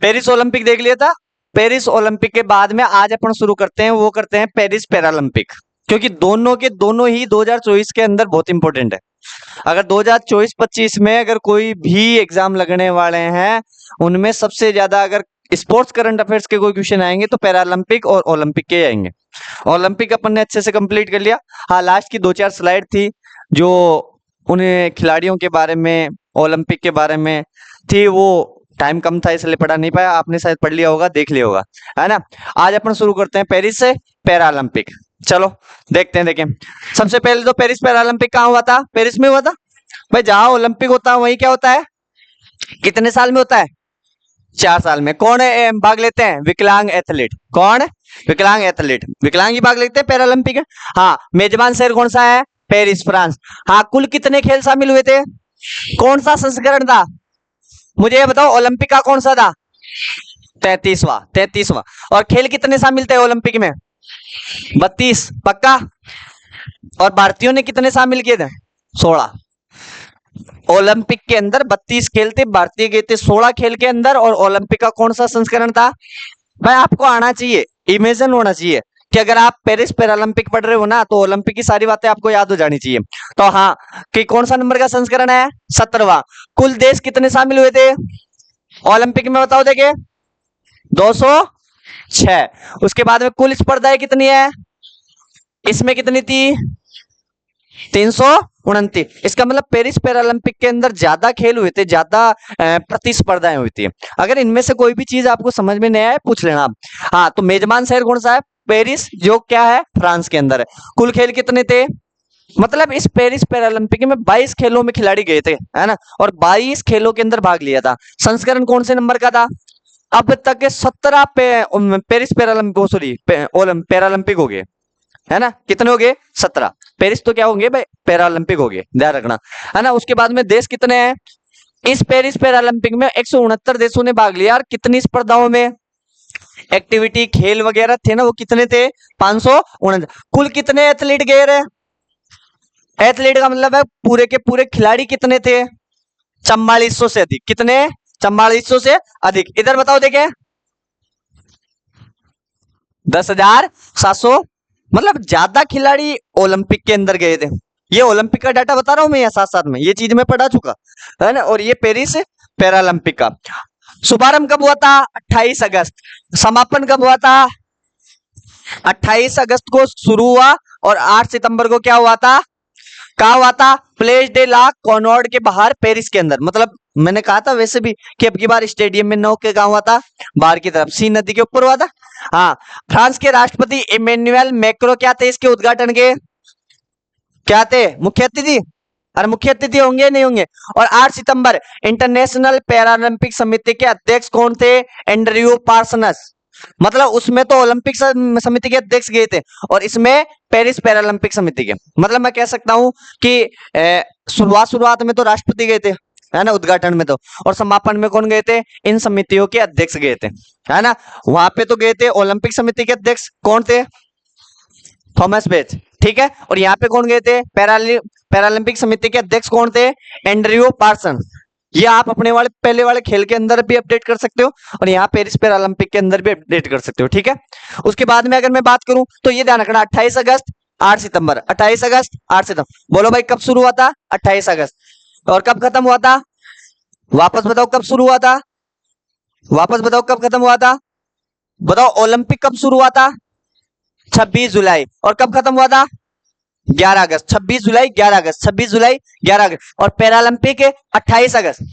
Paris Olympic देख लिया था। पेरिस ओलंपिक के बाद में आज अपन शुरू करते हैं, वो करते हैं पेरिस पैरालंपिक, क्योंकि दोनों के दोनों ही 2024 के अंदर बहुत इंपॉर्टेंट है। अगर 2024-25 में अगर कोई भी एग्जाम लगने वाले हैं, उनमें सबसे ज्यादा अगर स्पोर्ट्स करंट अफेयर्स के कोई क्वेश्चन आएंगे तो पैरालंपिक और ओलंपिक के आएंगे। ओलंपिक अपन ने अच्छे से कंप्लीट कर लिया। हाँ, लास्ट की 2-4 स्लाइड थी जो उन खिलाड़ियों के बारे में, ओलंपिक के बारे में थी, वो टाइम कम था इसलिए पढ़ा नहीं पाया। आपने शायद पढ़ लिया होगा, देख लिया होगा, है ना। आज अपन शुरू करते हैं पेरिस से पैरालंपिक। चलो देखते हैं। देखें, सबसे पहले तो पेरिस पैरालंपिक कहाँ हुआ था? पेरिस में हुआ था। भाई जहां ओलंपिक होता है वहीं क्या होता है? कितने साल में होता है? 4 साल में। कौन भाग लेते हैं? विकलांग एथलीट। कौन? विकलांग एथलीट। विकलांग ही भाग लेते हैं पैरालंपिक में। हाँ, मेजबान शहर कौन सा है? Paris, France. हाँ, कुल कितने खेल शामिल हुए थे? कौन सा संस्करण था? मुझे ये बताओ, ओलंपिक का कौन सा था? 33वां। और खेल कितने शामिल थे ओलंपिक में? 32। पक्का? और भारतीयों ने कितने शामिल किए थे? 16। ओलंपिक के अंदर 32 खेल थे, भारतीय गए थे 16 खेल के अंदर। और ओलंपिक का कौन सा संस्करण था? भाई आपको आना चाहिए, इमेजिन होना चाहिए कि अगर आप पेरिस पैरालंपिक पढ़ रहे हो ना, तो ओलंपिक की सारी बातें आपको याद हो जानी चाहिए। तो हाँ, कि कौन सा नंबर का संस्करण है? 17वां। कुल देश कितने शामिल हुए थे ओलंपिक में? बताओ देखे। 206। उसके बाद में कुल स्पर्धाएं कितनी है? इसमें कितनी थी? 329। इसका मतलब पेरिस पैरालंपिक के अंदर ज्यादा खेल हुए थे, ज्यादा प्रतिस्पर्धाएं हुई थी। अगर इनमें से कोई भी चीज आपको समझ में नहीं आए, पूछ लेना आप। हाँ, तो मेजबान शहर कौन सा है? पेरिस, जो क्या है? फ्रांस के अंदर है। कुल खेल कितने थे? मतलब इस पेरिस पैरालंपिक में 22 खेलों में खिलाड़ी गए थे, है ना। और 22 खेलों के अंदर भाग लिया था। संस्करण कौन से नंबर का था? अब तक के 17 पेरिस पैरालंपिक, सॉरी पैरालंपिक हो गए, है ना। कितने हो गए? 17। पेरिस तो क्या होंगे भाई? पैरालंपिक हो गए, ध्यान रखना, है ना। उसके बाद में देश कितने हैं इस पेरिस पैरालंपिक में? 169 देशों ने भाग लिया। और कितनी स्पर्धाओं में? एक्टिविटी, खेल वगैरह थे ना, वो कितने थे? 549। कुल कितने एथलीट गए रहे? एथलीट का मतलब है पूरे के पूरे खिलाड़ी कितने थे? 4400 से अधिक। कितने? 4400 से अधिक। इधर बताओ देखें। 10,700। मतलब ज्यादा खिलाड़ी ओलंपिक के अंदर गए थे। ये ओलंपिक का डाटा बता रहा हूं मैं, साथ साथ में ये चीज मैं पढ़ा चुका, है ना। और ये पेरिस पैरालंपिक का शुभारंभ कब हुआ था? 28 अगस्त। समापन कब हुआ था? 28 अगस्त को शुरू हुआ और 8 सितंबर को क्या हुआ था? कहा हुआ था? प्लेस डे ला कॉनॉर्ड के बाहर, पेरिस के अंदर। मतलब मैंने कहा था वैसे भी कि अब की बार स्टेडियम में न के कहा हुआ था, बाहर की तरफ, सी नदी के ऊपर हुआ था। हाँ, फ्रांस के राष्ट्रपति इमेनुअल मैक्रो क्या थे इसके उद्घाटन के? क्या थे? मुख्य अतिथि। अरे मुख्य अतिथि होंगे नहीं होंगे। और 8 सितंबर इंटरनेशनल पैरालंपिक समिति के अध्यक्ष कौन थे? एंड्रयू पार्सनस। मतलब उसमें तो ओलंपिक समिति के अध्यक्ष गए थे, और इसमें पेरिस पैरालंपिक समिति के। मतलब मैं कह सकता हूं कि शुरुआत में तो राष्ट्रपति गए थे, है ना, उद्घाटन में तो। और समापन में कौन गए थे? इन समितियों के अध्यक्ष गए थे, है ना। वहां पे तो गए थे ओलंपिक समिति के अध्यक्ष, कौन थे? थॉमस बेच, ठीक है। और यहाँ पे कौन गए थे? पैरालंपिक समिति के अध्यक्ष कौन थे? Andrew Parson. ये आप अपने वाले पहले वाले खेल के अंदर भी अपडेट कर सकते हो, और यहाँ पेरिस पैरालंपिक के अंदर भी अपडेट कर सकते हो, ठीक है। उसके बाद में अगर मैं बात करूं तो ये ध्यान रखना, 28 अगस्त 8 सितंबर, 28 अगस्त 8 सितंबर। बोलो भाई, कब शुरू हुआ था? 28 अगस्त। और कब खत्म हुआ था? वापस बताओ, कब शुरू हुआ था? वापस बताओ, कब खत्म हुआ था? बताओ, ओलंपिक कब शुरू हुआ था? 26 जुलाई। और कब खत्म हुआ था? 11 अगस्त। 26 जुलाई 11 अगस्त, 26 जुलाई 11 अगस्त। और पैरालंपिक 28 अगस्त,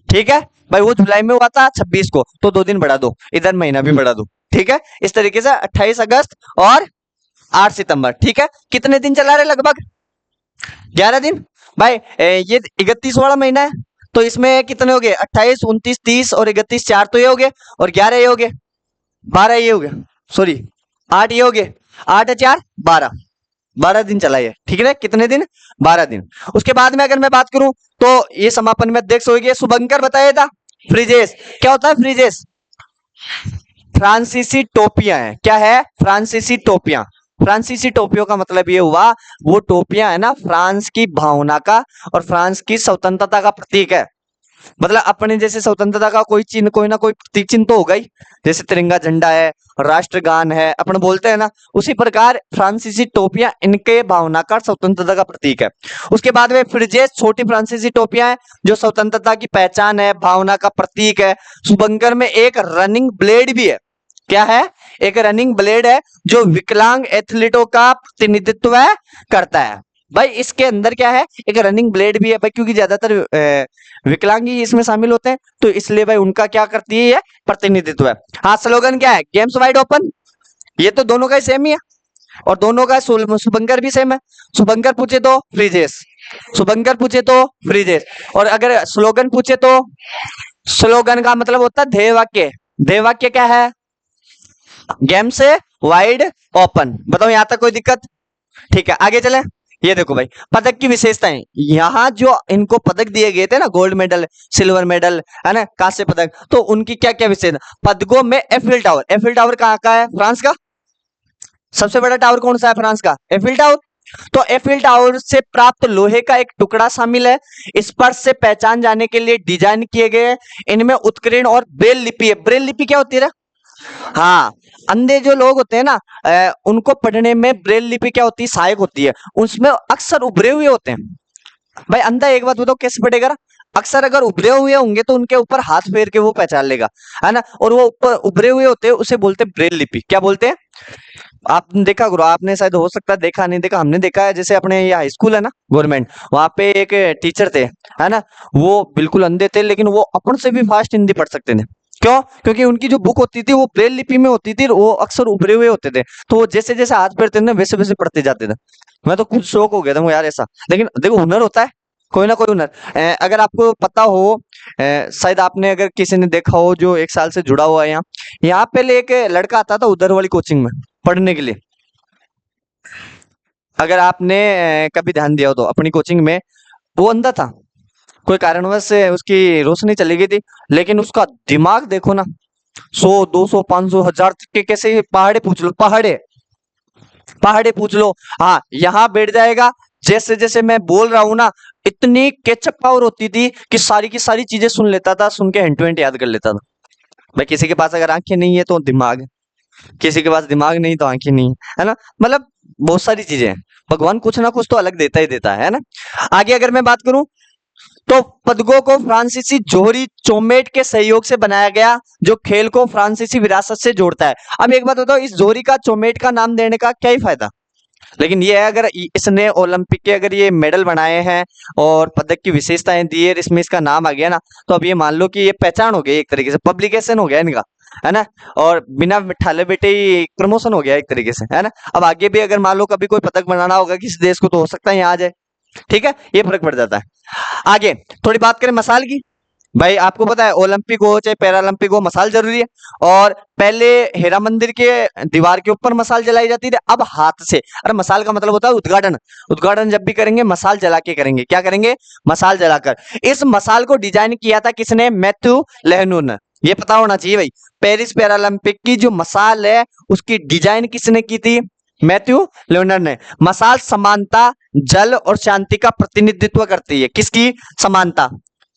ठीक है भाई। वो जुलाई में हुआ था 26 को, तो 2 दिन बढ़ा दो, इधर महीना भी बढ़ा दो, ठीक है। इस तरीके से 28 अगस्त और 8 सितंबर, ठीक है। कितने दिन चला रहे? लगभग 11 दिन भाई। ये 31 वाला महीना है, तो इसमें कितने हो गए? 28, 29, 30 और 31, 4 तो ये हो गए, और 11 ये हो गए, 12 ये हो गए, सॉरी 8 ये हो गए, 8 4 12, 12 दिन चला ये, ठीक है ना। कितने दिन? 12 दिन। उसके बाद में अगर मैं बात करूं तो ये समापन में अध्यक्ष हो गए शुभंकर, बताया था। फ्रीजेस, क्या होता है फ्रीजेस? फ्रांसीसी टोपियां है। क्या है? फ्रांसीसी टोपियां। फ्रांसीसी टोपियों का मतलब ये हुआ, वो टोपियां है ना, फ्रांस की भावना का और फ्रांस की स्वतंत्रता का प्रतीक है। मतलब अपने जैसे स्वतंत्रता का कोई चिन्ह, कोई ना कोई प्रतीक चिन्ह तो होगा ही। जैसे तिरंगा झंडा है, राष्ट्रगान है, अपन बोलते हैं ना, उसी प्रकार फ्रांसीसी टोपियां इनके भावनाकार स्वतंत्रता का प्रतीक है। उसके बाद में फ्रिजेस, छोटी फ्रांसीसी टोपियां हैं जो स्वतंत्रता की पहचान है, भावना का प्रतीक है। शुभंकर में एक रनिंग ब्लेड भी है। क्या है? एक रनिंग ब्लेड है जो विकलांग एथलीटों का प्रतिनिधित्व करता है। भाई इसके अंदर क्या है? एक रनिंग ब्लेड भी है भाई, क्योंकि ज्यादातर विकलांग ही इसमें शामिल होते हैं, तो इसलिए भाई उनका क्या करती है? ये प्रतिनिधित्व है। हाँ, स्लोगन क्या है? Games wide open. ये तो दोनों का ही सेम ही है, और दोनों का शुभंकर भी सेम है। शुभंकर पूछे तो फ्रीजेस, शुभंकर पूछे तो फ्रीजेस, और अगर स्लोगन पूछे तो स्लोगन का मतलब होता है ध्येय वाक्य। ध्येय वाक्य क्या है? गेम से वाइड ओपन। बताओ यहां तक कोई दिक्कत? ठीक है, आगे चले। ये देखो भाई, पदक की विशेषताएं। यहाँ जो इनको पदक दिए गए थे ना, गोल्ड मेडल, सिल्वर मेडल, है ना, कांस्य पदक, तो उनकी क्या क्या विशेषता? पदकों में एफिल टावर। एफिल टावर कहाँ का है? फ्रांस का। सबसे बड़ा टावर कौन सा है फ्रांस का? Eiffel tower. तो एफिल टावर से प्राप्त लोहे का एक टुकड़ा शामिल है। स्पर्श से पहचान जाने के लिए डिजाइन किए गए हैं। इनमें उत्कीर्ण और ब्रेल लिपि है। ब्रेल लिपि क्या होती है? हाँ, अंधे जो लोग होते हैं ना, उनको पढ़ने में ब्रेल लिपि क्या होती है? सहायक होती है। उसमें अक्सर उभरे हुए होते हैं। भाई अंधा एक बात बताओ कैसे पढ़ेगा ना? अक्सर अगर उभरे हुए होंगे तो उनके ऊपर हाथ फेर के वो पहचान लेगा, है ना। और वो ऊपर उभरे हुए होते हैं, उसे बोलते हैं ब्रेल लिपि। क्या बोलते हैं? आपने देखा करो, आपने शायद हो सकता है देखा नहीं देखा, हमने देखा है। जैसे अपने ये हाई स्कूल है ना, गवर्नमेंट, वहां पे एक टीचर थे, है ना। वो बिल्कुल अंधे थे, लेकिन वो अपन से भी फास्ट हिंदी पढ़ सकते थे। क्यों? क्योंकि उनकी जो बुक होती थी वो ब्रेल लिपि में होती थी, और वो अक्सर उभरे हुए होते थे। तो वो जैसे जैसे हाथ फेरते थे ना, वैसे वैसे पढ़ते जाते थे। मैं तो खुद शौक हो गया था यार ऐसा। लेकिन देखो, हुनर होता है, कोई ना कोई हुनर। अगर आपको पता हो, शायद आपने अगर किसी ने देखा हो जो 1 साल से जुड़ा हुआ है यहाँ, यहाँ पहले एक लड़का आता था उधर वाली कोचिंग में पढ़ने के लिए। अगर आपने कभी ध्यान दिया हो तो अपनी कोचिंग में, वो अंधा था, कोई कारणवश से उसकी रोशनी चली गई थी, लेकिन उसका दिमाग देखो ना, 100, 200, 500, 1000 तक के कैसे पहाड़े पूछ लो, पहाड़े पहाड़े पूछ लो। हाँ, यहाँ बैठ जाएगा। जैसे जैसे मैं बोल रहा हूँ ना, इतनी कैचअप पावर होती थी कि सारी की सारी चीजें सुन लेता था, सुन के हैंड टू हैंड याद कर लेता था। भाई किसी के पास अगर आंखें नहीं है तो दिमाग है, किसी के पास दिमाग नहीं तो आंखें नहीं है ना। मतलब बहुत सारी चीजें हैं, भगवान कुछ ना कुछ तो अलग देता ही देता है ना। आगे अगर मैं बात करूं, तो पदकों को फ्रांसीसी जोहरी चोमेट के सहयोग से बनाया गया, जो खेल को फ्रांसीसी विरासत से जोड़ता है। अब एक बात बताओ, इस जोहरी का चोमेट का नाम देने का क्या ही फायदा? लेकिन ये है, अगर इसने ओलंपिक के अगर ये मेडल बनाए हैं और पदक की विशेषताएं दी है, इसमें इसका नाम आ गया ना, तो अब ये मान लो कि ये पहचान हो गई, एक तरीके से पब्लिकेशन हो गया इनका, है ना। और बिना ठाले बेटे ही प्रमोशन हो गया एक तरीके से, है ना। अब आगे भी अगर मान लो कभी कोई पदक बनाना होगा किसी देश को, तो हो सकता है यहाँ आ जाए। ठीक है, ये फर्क पड़ जाता है। आगे थोड़ी बात करें मसाल की। भाई आपको पता है, ओलंपिक हो चाहे पैरालंपिक हो, मसाल जरूरी है। और पहले हेरा मंदिर के दीवार के ऊपर मसाल जलाई जाती थी, अब हाथ से। अरे मसाल का मतलब होता है उद्घाटन। उद्घाटन जब भी करेंगे मसाल जला के करेंगे। क्या करेंगे? मसाल जलाकर। इस मसाल को डिजाइन किया था किसने? मैथ्यू लेहनू ने। ये पता होना चाहिए भाई, पेरिस पैरालंपिक की जो मसाल है उसकी डिजाइन किसने की थी? मैथ्यू लियोनार्ड ने। मसाल समानता, जल और शांति का प्रतिनिधित्व करती है। किसकी? समानता।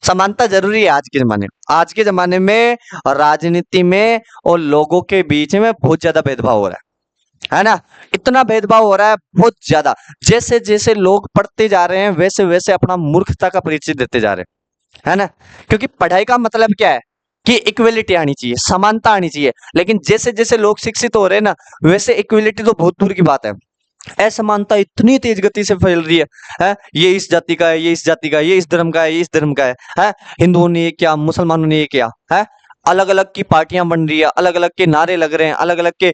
समानता जरूरी है आज के जमाने में। आज के जमाने में राजनीति में और लोगों के बीच में बहुत ज्यादा भेदभाव हो रहा है ना। इतना भेदभाव हो रहा है, बहुत ज्यादा। जैसे जैसे लोग पढ़ते जा रहे हैं, वैसे वैसे अपना मूर्खता का परिचय देते जा रहे हैं, है ना। क्योंकि पढ़ाई का मतलब क्या है? कि इक्वलिटी आनी चाहिए, समानता आनी चाहिए। लेकिन जैसे जैसे लोग शिक्षित हो रहे हैं ना, वैसे इक्वलिटी तो बहुत दूर की बात है। असमानता इतनी तेज गति से फैल रही है? ये इस जाति का है, ये इस जाति का है, ये इस धर्म का है, ये इस धर्म का है? हिंदुओं ने ये क्या, मुसलमानों ने ये क्या है? अलग अलग की पार्टियां बन रही है, अलग अलग के नारे लग रहे हैं, अलग अलग के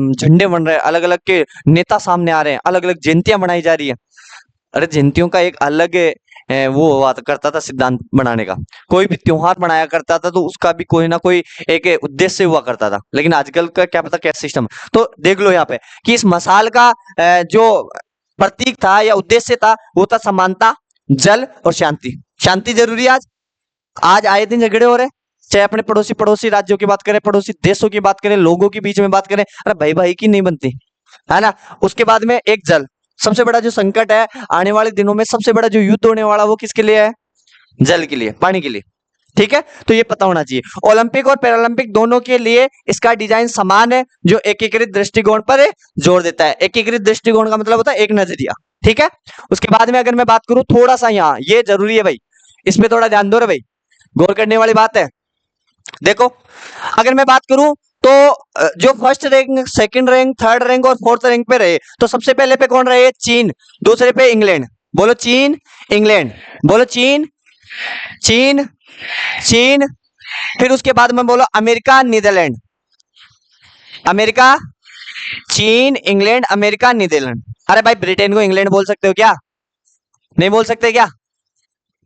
झंडे बन रहे हैं, अलग अलग के नेता सामने आ रहे हैं, अलग अलग जयंतियां बनाई जा रही है। अरे जयंतियों का एक अलग वो हुआ करता था सिद्धांत बनाने का। कोई भी त्योहार बनाया करता था तो उसका भी कोई ना कोई एक उद्देश्य हुआ करता था। लेकिन आजकल का क्या पता क्या सिस्टम। तो देख लो यहाँ पे कि इस मसाल का जो प्रतीक था या उद्देश्य था, वो था समानता, जल और शांति। शांति जरूरी है आज। आज आए दिन झगड़े हो रहे हैं, चाहे अपने पड़ोसी पड़ोसी राज्यों की बात करें, पड़ोसी देशों की बात करें, लोगों के बीच में बात करें, अरे भाई भाई की नहीं बनती, है ना। उसके बाद में एक जल, सबसे बड़ा जो संकट है आने वाले दिनों में, सबसे बड़ा जो युद्ध होने वाला, वो किसके लिए है? जल के लिए, पानी के लिए। ठीक है, तो ये पता होना चाहिए। ओलंपिक और पैरालंपिक दोनों के लिए इसका डिजाइन समान है, जो एकीकृत दृष्टिकोण पर जोर देता है। एकीकृत दृष्टिकोण का मतलब होता है एक नजरिया। ठीक है, उसके बाद में अगर मैं बात करूं थोड़ा सा, यहाँ ये जरूरी है भाई, इसमें थोड़ा ध्यान दो रे भाई, गौर करने वाली बात है। देखो, अगर मैं बात करूं तो जो first rank, second rank, third rank और फोर्थ रैंक पे रहे, तो सबसे पहले पे कौन रहे? चीन। दूसरे पे इंग्लैंड। बोलो चीन, इंग्लैंड। बोलो चीन, चीन, चीन। फिर उसके बाद में बोलो अमेरिका, नीदरलैंड। अमेरिका, चीन, इंग्लैंड, अमेरिका, नीदरलैंड। अरे भाई, ब्रिटेन को इंग्लैंड बोल सकते हो क्या? नहीं बोल सकते क्या?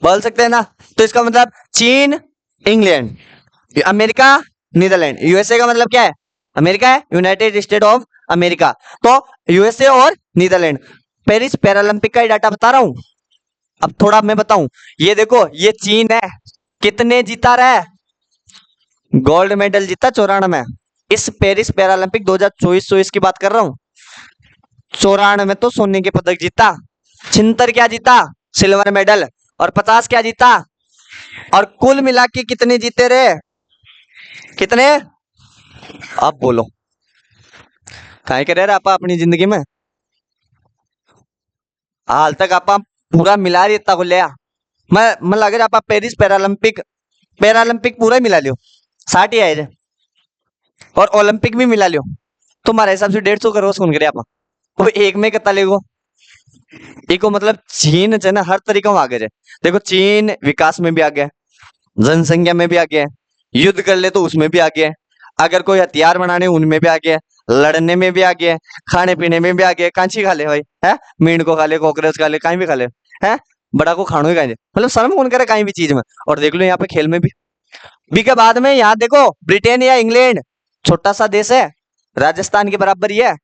बोल सकते हैं ना। तो इसका मतलब चीन, इंग्लैंड, अमेरिका, नीदरलैंड। यूएसए का मतलब क्या है? अमेरिका है, यूनाइटेड स्टेट ऑफ अमेरिका। तो यूएसए और नीदरलैंड। पेरिस पैरालंपिक का डाटा बता रहा हूं। अब थोड़ा मैं बताऊं, ये देखो, ये चीन है, कितने जीता रहा है? गोल्ड मेडल जीता 94। इस पेरिस पैरालंपिक 2024 की बात कर रहा हूं। 94 तो सोने के पदक जीता, 76 क्या जीता? Silver medal. और 50 क्या जीता? और कुल मिला के कितने जीते रहे? कितने? अब बोलो, काय करे रहे आप अपनी जिंदगी में? हाल तक आप पूरा मिला रही इतना को लिया। मैं लगे आप पेरिस पैरालंपिक, पैरालंपिक पूरा ही मिला लियो, 60 ही आए थे। और ओलंपिक भी मिला लियो, तुम्हारे हिसाब से 150 करोड़ कौन करे आप? वो एक में कितना लेगो? एको मतलब चीन है ना, हर तरीके में आगे है। देखो, चीन विकास में भी आगे है, जनसंख्या में भी आगे है, युद्ध कर ले तो उसमें भी आगे है, अगर कोई हथियार बनाने उनमें भी आगे है, लड़ने में भी आगे है, खाने पीने में भी आगे है। कांची खा ले भाई, है मीट को खा ले, कॉकरोच खा ले, कहीं भी खा ले, है बड़ा को खानो ही कहीं, मतलब शर्म कौन करे कहीं भी चीज में। और देख लो यहाँ पे खेल में भी के बाद में यहाँ देखो, ब्रिटेन या इंग्लैंड छोटा सा देश है, राजस्थान के बराबर ही है,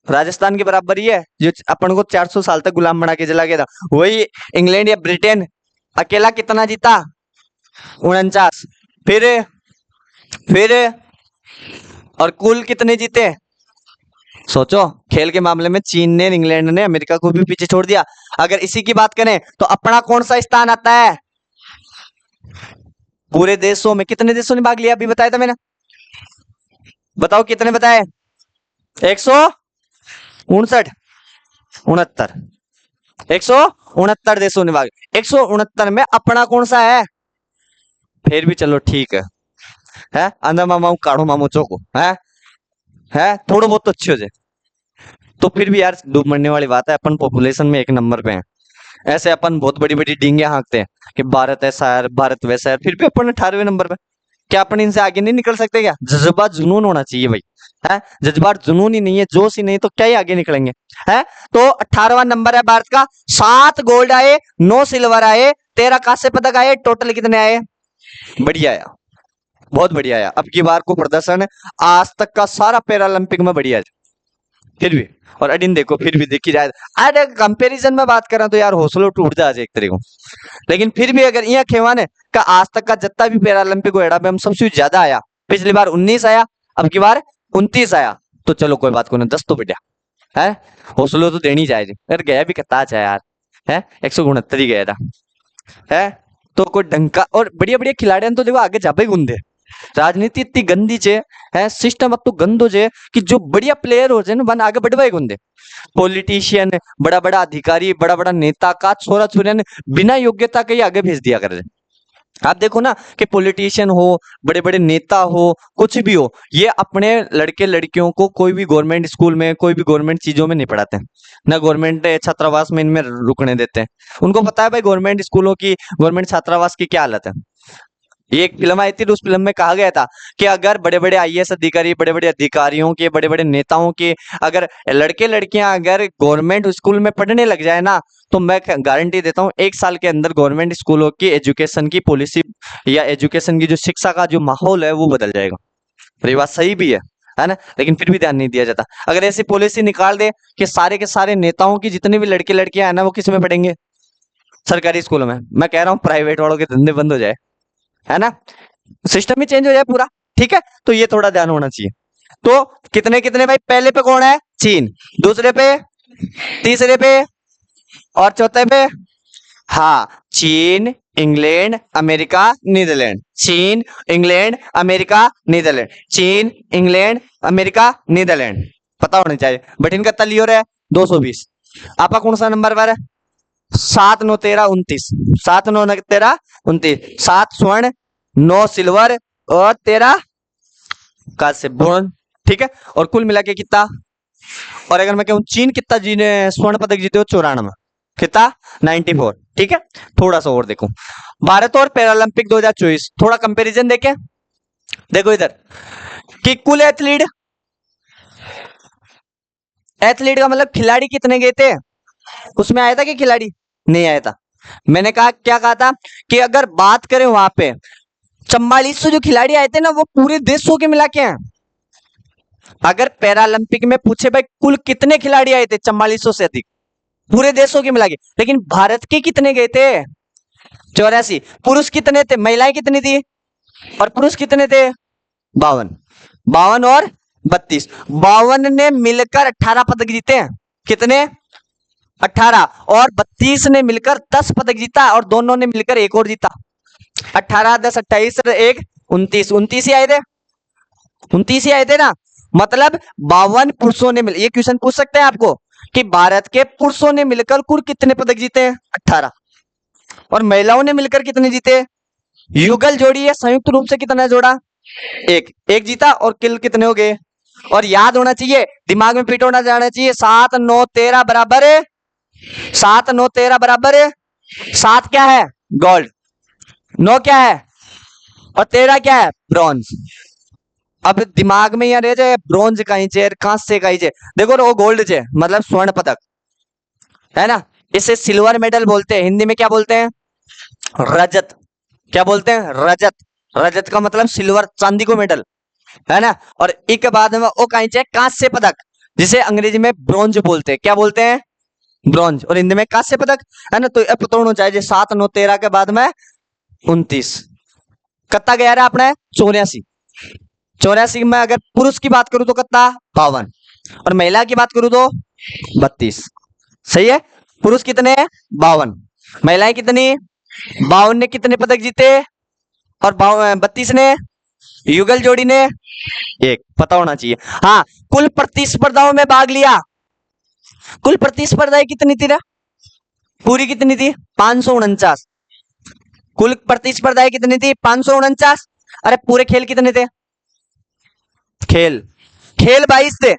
राजस्थान के बराबर ही है, जो अपन को 400 साल तक गुलाम बना के चला गया था। वही इंग्लैंड या ब्रिटेन अकेला कितना जीता? 49। फिर और कुल कितने जीते? सोचो, खेल के मामले में चीन ने, इंग्लैंड ने अमेरिका को भी पीछे छोड़ दिया। अगर इसी की बात करें तो अपना कौन सा स्थान आता है? पूरे देशों में कितने देशों ने भाग लिया अभी बताया था मैंने? बताओ कितने बताए? 159, 69, 169 देशों ने भाग। 169 में अपना कौन सा है? फिर भी चलो ठीक है अंधा मामा काढ़ो मामो चौको है थोड़ा बहुत तो अच्छी हो जाए। तो फिर भी यार डूब मरने वाली बात है, अपन पॉपुलेशन में 1 नंबर पे हैं। ऐसे अपन बहुत बड़ी बड़ी डींगे हाँकते हैं कि भारत ऐसा है, भारत वैसा है, फिर भी अपन 18वें नंबर पे। क्या अपन इनसे आगे नहीं निकल सकते? क्या जज्बा जुनून होना चाहिए भाई, है जज्बात जुनून ही नहीं है, जोश ही नहीं, तो क्या ही आगे निकलेंगे? है तो 18वां नंबर है भारत का। 7 गोल्ड आए, 9 सिल्वर आए, 13 कांस्य पदक आए, टोटल कितने आए? बढ़िया आया, बहुत बढ़िया आया। अब की बार को प्रदर्शन आज तक का सारा पैरालंपिक में बढ़िया है फिर भी। और अडिन देखो, फिर भी देखी जाए, अरे कंपैरिजन में बात करें तो यार हौसलों टूट जाए एक तरीके को। लेकिन फिर भी अगर यहाँ खेवान है का आज तक का जितना भी पैरालंपिक हुआ हम सबसे ज्यादा आया। पिछली बार 19 आया, अब की बार 29 आया, तो चलो कोई बात को नहीं, 10 तो बढ़िया है। हौसलों तो देनी चाहिए। अगर गया भी कितना है यार, है 169 ही गया था, है तो कोई ढंग का और बढ़िया बढ़िया खिलाड़ी तो देखो आगे जाबे गुंदे। राजनीति इतनी गंदी चे, है सिस्टम अब तो गंदो जे कि जो बढ़िया प्लेयर हो जाए ना वन आगे बढ़वाए गुंदे। पॉलिटिशियन, बड़ा बड़ा अधिकारी, बड़ा बड़ा नेता का छोरा छोरिया ने बिना योग्यता के ही आगे भेज दिया कर। आप देखो ना कि पॉलिटिशियन हो, बड़े बड़े नेता हो, कुछ भी हो, ये अपने लड़के लड़कियों को कोई भी गवर्नमेंट स्कूल में, कोई भी गवर्नमेंट चीजों में नहीं पढ़ाते, ना गवर्नमेंट छात्रावास में इनमें रुकने देते हैं। उनको पता है भाई गवर्नमेंट स्कूलों की, गवर्नमेंट छात्रावास की क्या हालत है। ये एक फिल्म आई थी, उस फिल्म में कहा गया था कि अगर बड़े बड़े आईएएस अधिकारी, बड़े बड़े अधिकारियों के, बड़े बड़े नेताओं के अगर लड़के लड़कियां अगर गवर्नमेंट स्कूल में पढ़ने लग जाए ना, तो मैं गारंटी देता हूँ 1 साल के अंदर गवर्नमेंट स्कूलों की एजुकेशन की पॉलिसी या एजुकेशन की जो शिक्षा का जो माहौल है वो बदल जाएगा। और ये बात सही भी है ना, लेकिन फिर भी ध्यान नहीं दिया जाता। अगर ऐसी पॉलिसी निकाल दे कि सारे के सारे नेताओं की जितने भी लड़के लड़कियां हैं ना वो किस में पढ़ेंगे? सरकारी स्कूलों में। मैं कह रहा हूँ प्राइवेट वालों के धंधे बंद हो जाए, है ना, सिस्टम ही चेंज हो जाए पूरा। ठीक है, तो ये थोड़ा ध्यान होना चाहिए। तो कितने कितने भाई? पहले पे कौन है? चीन। दूसरे पे, तीसरे पे और चौथे पे, हाँ चीन, इंग्लैंड, अमेरिका, नीदरलैंड। चीन, इंग्लैंड, अमेरिका, नीदरलैंड। चीन, इंग्लैंड, अमेरिका, नीदरलैंड। पता होना चाहिए। बट इनका तली हो रहा है 220। आपका कौन सा नंबर पर है? 7 9 13 29। 7 9 13 29। 7 स्वर्ण, 9 सिल्वर और 13 कांस्य ब्रोंज। ठीक है। और कुल मिला के कितना? और अगर मैं कहूं चीन कितना जीने स्वर्ण पदक जीते हो? 94। कितना? 94। ठीक है। थोड़ा सा और देखो, भारत और पैरालंपिक 2024, थोड़ा कंपैरिजन देखें। देखो इधर कि कुल एथलीट, एथलीट का मतलब खिलाड़ी कितने गए थे, उसमें आया था कि खिलाड़ी नहीं आया था। मैंने कहा, क्या कहा था कि अगर बात करें वहां पे 4400 जो खिलाड़ी आए थे ना, वो पूरे देशों के मिला के हैं। अगर पैरालंपिक में पूछे भाई कुल कितने खिलाड़ी आए थे, 4400 से अधिक, पूरे देशों के मिला के, लेकिन भारत के कितने गए थे? 84। पुरुष कितने थे, महिलाएं कितनी थी और पुरुष कितने थे? 52। 52 और 32, 52 ने मिलकर 18 पदक जीते हैं। कितने? 18। और 32 ने मिलकर 10 पदक जीता और दोनों ने मिलकर एक और जीता। 18 10 28 1 29, 29 ही आए थे। 29 ही आए थे ना। मतलब 52 पुरुषों ने मिल, ये क्वेश्चन पूछ सकते हैं आपको कि भारत के पुरुषों ने मिलकर कुल कितने पदक जीते हैं? 18। और महिलाओं ने मिलकर कितने जीते? युगल जोड़ी है, संयुक्त रूप से कितना जोड़ा? एक। एक जीता और किल कितने हो गए? और याद होना चाहिए, दिमाग में फिट होना जाना चाहिए, 7 9 13 बराबर है 7 9 13 बराबर है 7 क्या है? गोल्ड। 9 क्या है? और 13 क्या है? ब्रॉन्ज। अब दिमाग में यार रह ब्रॉन्ज कहीं चे, कांस्य कहीं चे, देखो वो गोल्ड चे मतलब स्वर्ण पदक है ना। इसे सिल्वर मेडल बोलते हैं, हिंदी में क्या बोलते हैं? रजत। क्या बोलते हैं? रजत। रजत का मतलब सिल्वर, चांदी को मेडल है ना। और एक के बाद में वो कहीं चे कांस्य पदक, जिसे अंग्रेजी में ब्रॉन्ज बोलते हैं। क्या बोलते हैं? ब्रॉन्ज। और हिंदी में कांस्य पदक है ना। तो अब पता होना चाहिए 7 9 13 के बाद में 29 कितना गया रहा आपने? 84। 84 में अगर पुरुष की बात करूं तो कितना? 52। और महिला की बात करूं तो 32। सही है। पुरुष कितने? 52। महिलाएं कितनी? 52 ने कितने पदक जीते और 32 ने? युगल जोड़ी ने एक। पता होना चाहिए। हाँ, कुल प्रतिस्पर्धाओं में भाग लिया, कुल प्रतिस्पर्धाएं कितनी थी ना? पूरी कितनी थी? 549। कुल प्रतिस्पर्धाएं कितनी थी? 549। अरे पूरे खेल कितने थे? खेल, खेल 22 थे।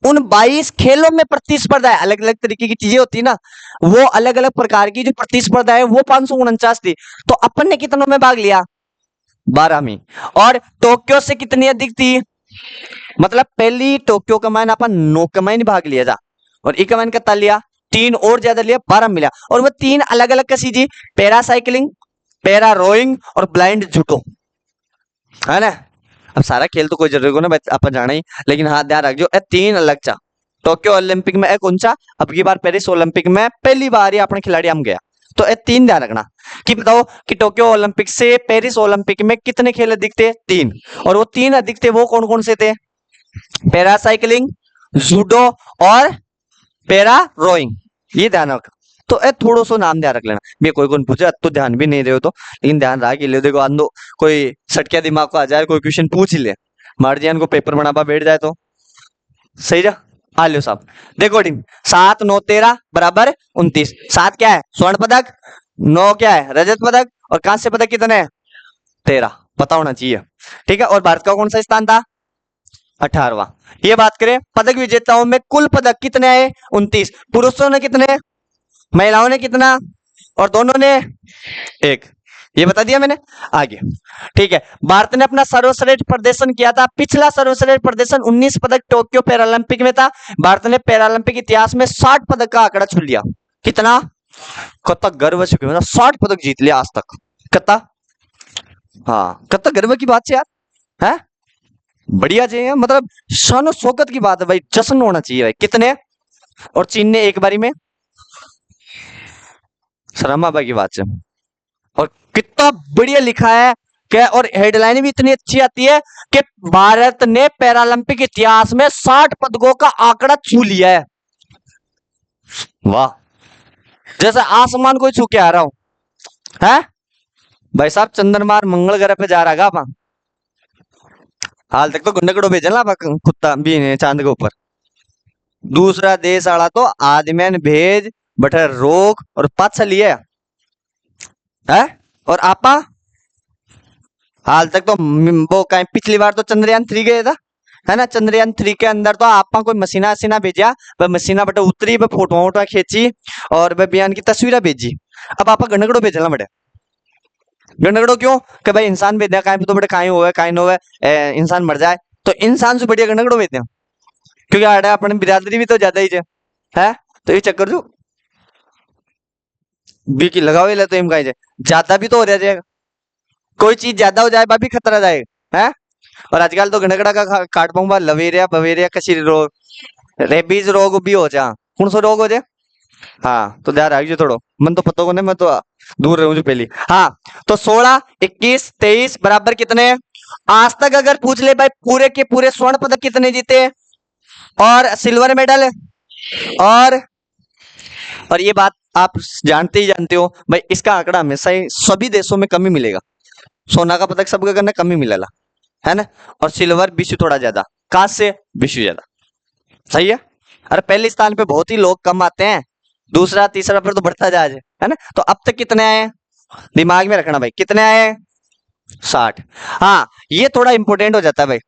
उन 22 खेलों में प्रतिस्पर्धा है, अलग अलग तरीके की चीजें होती है ना, वो अलग अलग प्रकार की जो प्रतिस्पर्धा है वो 549 थी। तो अपन ने कितनों में भाग लिया? 12 में। और टोक्यो से कितनी अधिक थी? मतलब पहली टोक्यो कमान अपन 9 कमान भाग लिया था और एक कमान कितना लिया? 3 और ज्यादा लिया, 12 मिला। और वो 3 अलग अलग कैसी जी? पैरा साइकिलिंग, पैरा रोइंग और ब्लाइंड जूडो है ना। अब सारा खेल तो कोई जरूरी को ना अपन जाना ही, लेकिन हाँ ध्यान रखो ए 3 अलग चा। टोक्यो ओलंपिक में कौन सा? अब की बार पेरिस ओलंपिक में पहली बार ही अपने खिलाड़ी हम गया। तो ये 3 ध्यान रखना कि बताओ कि टोक्यो ओलंपिक से पेरिस ओलंपिक में कितने खेल अधिक थे? 3। और वो 3 अधिक थे वो कौन कौन से थे? पैरासाइकिलिंग, जूडो और पैरा रोइंग। ये ध्यान रख। तो ए थोड़ो सो नाम ध्यान रख लेना। मैं कोई कौन पूछे तो ध्यान भी नहीं रहे हो तो, लेकिन ध्यान रहा कि ले देखो आंदो कोई सटकिया दिमाग को आ जाए, कोई क्वेश्चन पूछ ही ले, मार जियान को पेपर बनापा बैठ जाए तो सही जा। आ लो साहब, देखो टीम 7 9 13 बराबर 29। 7 क्या है? स्वर्ण पदक। 9 क्या है? रजत पदक। और कांस्य पदक कितने हैं? 13। पता होना चाहिए। ठीक है। और भारत का कौन सा स्थान था? 18वां। ये बात करें पदक विजेताओं में कुल पदक कितने आए? 29। पुरुषों ने कितने? महिलाओं ने कितना? और दोनों ने एक। ये बता दिया मैंने। आगे ठीक है। भारत ने अपना सर्वश्रेष्ठ प्रदर्शन किया था। पिछला सर्वश्रेष्ठ प्रदर्शन 19 पदक टोक्यो पैरालंपिक में था। भारत ने पैरालंपिक इतिहास में 60 पदक का आंकड़ा छू लिया। कितना? कितना गर्व से 60 पदक जीत लिया आज तक। कितना? हाँ, कितना गर्व की बात है यार। है बढ़िया जी, मतलब शानो शौकत की बात है भाई, जश्न होना चाहिए भाई। कितने? और चीन ने एक बारी में, शर्मा की बात से। और कितना बढ़िया लिखा है क्या, और हेडलाइन भी इतनी अच्छी आती है कि भारत ने पैरालंपिक इतिहास में 60 पदकों का आंकड़ा छू लिया है। वाह, जैसे आसमान को छू के आ रहा हूं है। भाई साहब चंद्रमा और मंगल ग्रह पे जा रहा आपा। हाल तक तो गुंडकड़ो भेजला आपा कुत्ता भी ने चांद के ऊपर। दूसरा देश आला तो आदमियन भेज बटे रोक और पाछ लिया है। और आपा हाल तक तो वो कहीं पिछली बार तो चंद्रयान 3 गए था, है ना। चंद्रयान 3 के अंदर तो आपा कोई मशीना वसीना भेजा, वह मशीना बटे उतरी, वह फोटो वोटो खींची और वह बयान की तस्वीरें भेजी। अब आपा गणगड़ो भेजना बटे। गणगड़ो क्यों कि भाई इंसान भेजा काहे तो बटे काहे होवे काहे न होवे, इंसान मर जाए तो इंसान से बढ़िया गणगड़ो भेजते, क्योंकि आड़े अपने बिरादरी भी तो ज्यादा ही है। तो ये चक्कर जो बीकी लगावे ले तो इम कहीं ज्यादा भी तो हो जाएगा, कोई चीज ज्यादा हो जाए बा भी खतरा जाएगा है। और आजकल तो गणगड़ा का काट पाऊंगा लवेरिया बवेरिया कसी रोग, रेबीज रोग भी हो जा, कौन सा रोग हो जाए। हाँ तो ध्यान रखिए थोड़ो, मन तो पता को नहीं, मैं तो दूर रहूं पहली। हाँ तो 16 21 23 बराबर कितने। आज तक अगर पूछ ले भाई पूरे के पूरे स्वर्ण पदक कितने जीते और सिल्वर मेडल, और और ये बात आप जानते ही जानते हो भाई, इसका आंकड़ा हमेशा ही सभी देशों में कम ही मिलेगा। सोना का पदक सबका करना कम ही मिलेगा, है ना। और सिल्वर विश्व थोड़ा ज्यादा, कांस्य विश्व ज्यादा, सही है। अरे पहले स्थान पे बहुत ही लोग कम आते हैं, दूसरा तीसरा पर तो बढ़ता जा है ना। तो अब तक कितने आए दिमाग में रखना भाई, कितने आए 60। हाँ ये थोड़ा इंपॉर्टेंट हो जाता है भाई।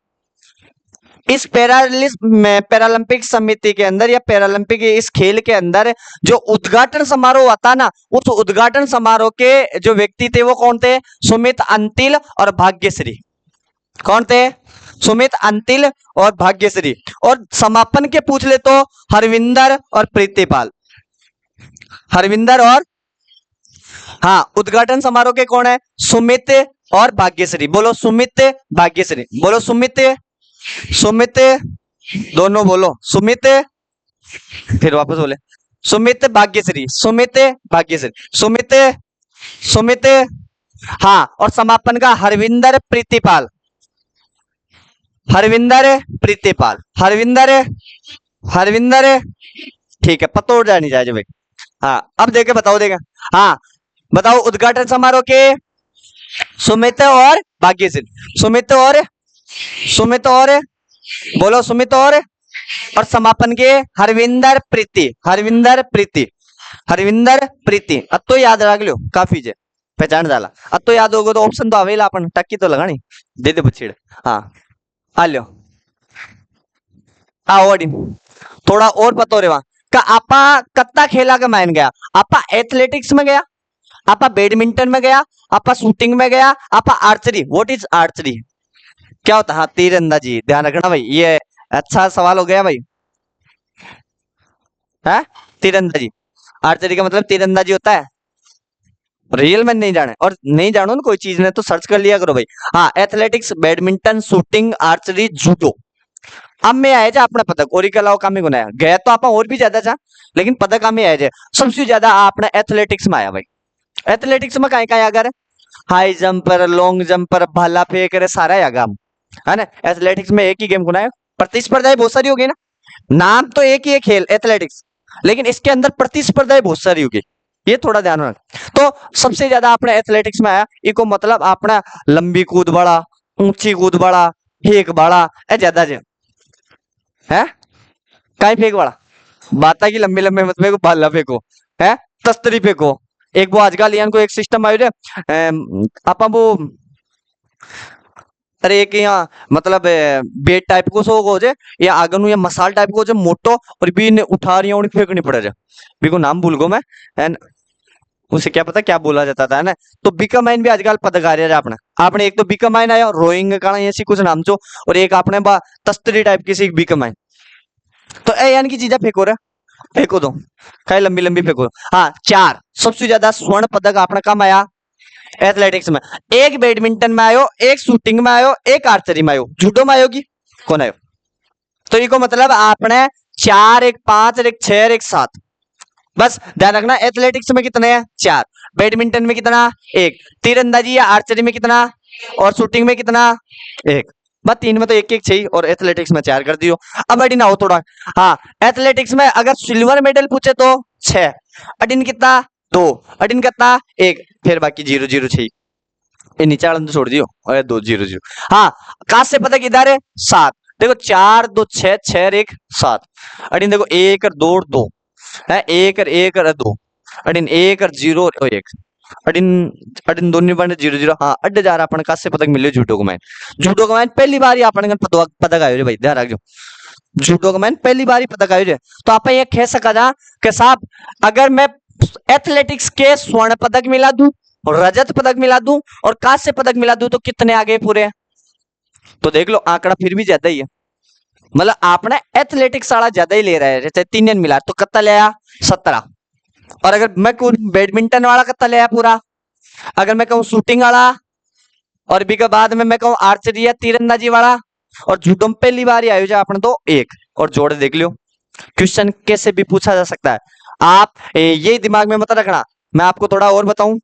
इस पैरालंपिक समिति के अंदर या पैरालंपिक इस खेल के अंदर जो उद्घाटन समारोह होता ना, उस उद्घाटन समारोह के जो व्यक्ति थे वो कौन थे, सुमित अंतिल और भाग्यश्री। कौन थे, सुमित अंतिल और भाग्यश्री। और समापन के पूछ ले तो हरविंदर और प्रीतिपाल, हरविंदर और, हाँ उद्घाटन समारोह के कौन है, सुमित और भाग्यश्री। बोलो सुमित भाग्यश्री, बोलो सुमित सुमित, दोनों बोलो सुमित, फिर वापस बोले सुमित भाग्यश्री, सुमित भाग्यश्री, सुमित सुमित। हाँ और समापन का हरविंदर प्रीतिपाल, हरविंदर प्रीतिपाल, हरविंदर हरविंदर, ठीक है पता उड़ जानी चाहिए भाई। हाँ अब देखे बताओ देखे, हाँ बताओ उद्घाटन समारोह के सुमित और भाग्यश्री, सुमित और, सुमित और, बोलो सुमित और समापन के हरविंदर प्रीति, हरविंदर प्रीति, हरविंदर प्रीति। अब तो याद रख लो काफी जे पहचान डाला, अब तो याद होगा तो ऑप्शन तो आवेला अपन टक्की तो लगानी दे दे बच्चे। हाँ आ लो आओ थोड़ा और पता हो रे वहां का आपा कत्ता खेला का मान गया, आपा एथलेटिक्स में गया, आपा बैडमिंटन में गया, आपा शूटिंग में गया, आपा आर्चरी। व्हाट इज आर्चरी, क्या होता है। हाँ तीरंदाजी, ध्यान रखना भाई, ये अच्छा सवाल हो गया भाई। है तीरंदाजी, आर्चरी का मतलब तीरंदाजी होता है। रियल में नहीं जाने और नहीं जानो ना कोई चीज ने तो सर्च कर लिया करो भाई। हाँ athletics badminton shooting archery judo. अब में आया जा अपना पदक और अलावा काम ही गुनाया गया तो आप और भी ज्यादा था, लेकिन पदक में आया जाए सबसे ज्यादा आपने एथलेटिक्स में आया भाई। एथलेटिक्स में कहीं कहीं अगर हाई जंप पर लॉन्ग जंप पर भाला फेंक रहे सारा है आगाम, है ना। एथलेटिक्स में एक ही गेम गुनाया, प्रतिस्पर्धाएं बहुत सारी होगी ना, नाम तो एक ही है खेल एथलेटिक्स, लेकिन इसके अंदर प्रतिस्पर्धाएं बहुत सारी होगी, ये थोड़ा ध्यान रखना। तो सबसे ज्यादा आपने एथलेटिक्स में आया, इको मतलब आपने लंबी कूद बड़ा, ऊंची कूद बड़ा, फेंक बड़ा है ज्यादा जे है, कहीं फेंक बड़ा बाता की लंबी लंबी मत फेंको, भाला फेंको है, तस्तरी फेंको। एक वो आजकल यान को एक सिस्टम आयो आपा वो, अरे एक यहाँ मतलब बेट टाइप को सो हो जाए या आगन या मसाल टाइप को जो मोटो और भी ने उठा रही है फेंकनी पड़ जाए, भी को नाम भूल गो मैं, एंड उसे क्या पता क्या बोला जाता था, है ना। तो बिकामाइन भी आजकल पदक आ रहा है अपने आपने, एक तो बिकामाइन आया रोइंग का ऐसी कुछ नाम चो, और एक आपने तस्तरी टाइप की सी बिकामाइन। तो ए यानी की चीजें फेंको रे, फेंको दो कहीं लंबी लंबी फेंको। हाँ 4 सबसे ज्यादा स्वर्ण पदक आपने कम आया एथलेटिक्स में, एक बैडमिंटन में आयो, एक शूटिंग में आयो, एक आर्चरी में आयो, जूडो में आयो की कौन आयो। तो इको मतलब आपने 4 एक 5 एक 6 एक 7, बस ध्यान रखना एथलेटिक्स में कितने हैं 4, बैडमिंटन में कितना 1, तीरंदाजी या आर्चरी में कितना, और शूटिंग में कितना 1, बस 3 में तो एक एक चाहिए और एथलेटिक्स में 4 कर दियो। अब अडिन आओ थोड़ा, हाँ एथलेटिक्स में अगर सिल्वर मेडल पूछे तो 6, अडिन कितना 2, अडिन कितना 1, फिर बाकी 0 0 चाहिए। ये नीचे वाला तो छोड़ दियो, अरे 200। हाँ, कांस्य पदक इधर है 7। देखो 4 2 6 6 और 1 7। अड़िन देखो 1 और 2 और 2 है, 1 और 1 और 2 अड़िन 1 और 0 और 1 अड़िन अड़िन दोनों बने 0 0। हाँ, अड्डे जा रहा अपन कांस्य पदक मिले जूडो को मैन। जूडो को मैन पहली बार ही अपन पदक आयो रे भाई, ध्यान रखो। जूडो को मैन पहली बार ही पदक आयो रे। तो आप ये कह सका जा कि साहब अगर मैं एथलेटिक्स के स्वर्ण पदक मिला दूं, रजत पदक मिला दूं और कांस्य पदक मिला दूं तो कितने आगे पूरे? तो देख लो आंकड़ा फिर भी ज्यादा ही है, मतलब आपने एथलेटिक्स वाला ज्यादा ही ले रहा है। जैसे 3 मिला तो कितना ले आया 17। और अगर मैं कहूँ बैडमिंटन वाला कितना ले आया पूरा, अगर मैं कहूँ शूटिंग वाला, और भी के बाद में मैं कहूँ आर्चरी या तीरंदाजी वाला, और जूडो में पहली बार ही आयोजन आपने तो 1 और जोड़ देख लियो। क्वेश्चन कैसे भी पूछा जा सकता है, आप ये दिमाग में मत रखना। मैं आपको थोड़ा और बताऊं,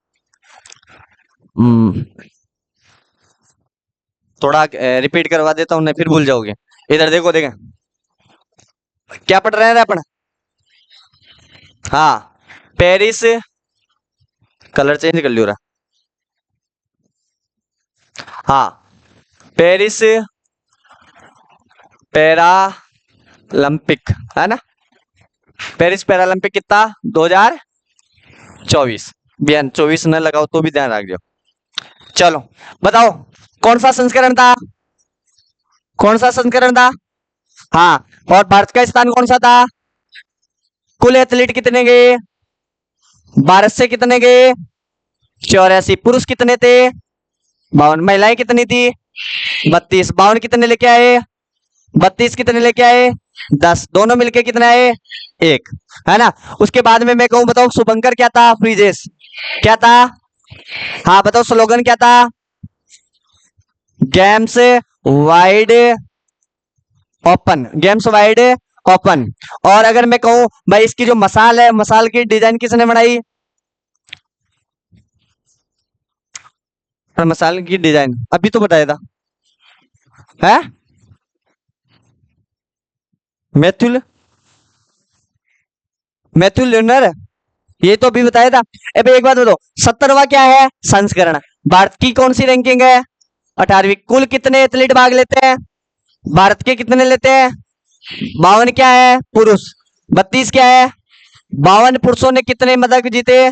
थोड़ा रिपीट करवा देता हूं, नहीं फिर भूल जाओगे। इधर देखो, देखें क्या पढ़ रहे हैं अपन। हाँ, पेरिस, कलर चेंज कर लियो रहा। हाँ, पेरिस पैरालंपिक है ना, पेरिस पैरालंपिक कितना 2024। बयान 24 न लगाओ तो भी ध्यान रख दो। चलो बताओ कौन सा संस्करण था, कौन सा संस्करण था? हाँ, और भारत का स्थान कौन सा था? कुल एथलीट कितने गए? भारत से कितने गए? 84। पुरुष कितने थे? 52। महिलाएं कितनी थी? 32। 52 कितने लेके आए? 32 कितने लेके आए? 10। दोनों मिलके कितने आए? 1, है ना। उसके बाद में मैं कहूं, बताओ शुभंकर क्या था? फ्रीजेस क्या था? हाँ बताओ स्लोगन क्या था? Games wide open, games wide open. और अगर मैं कहूं भाई इसकी जो मसाल है, मसाल की डिजाइन किसने बनाई? मसाल की डिजाइन अभी तो बताया था, है मैथ्यू मैथ्यू ल्यूनर, ये तो अभी बताया था। अब एक बात बताओ, 17वां क्या है? संस्करण। भारत की कौन सी रैंकिंग है? 18वीं। कुल कितने एथलीट भाग लेते हैं? भारत के कितने लेते हैं? 52 क्या है? पुरुष। 32 क्या है? 52 पुरुषों ने कितने पदक जीते?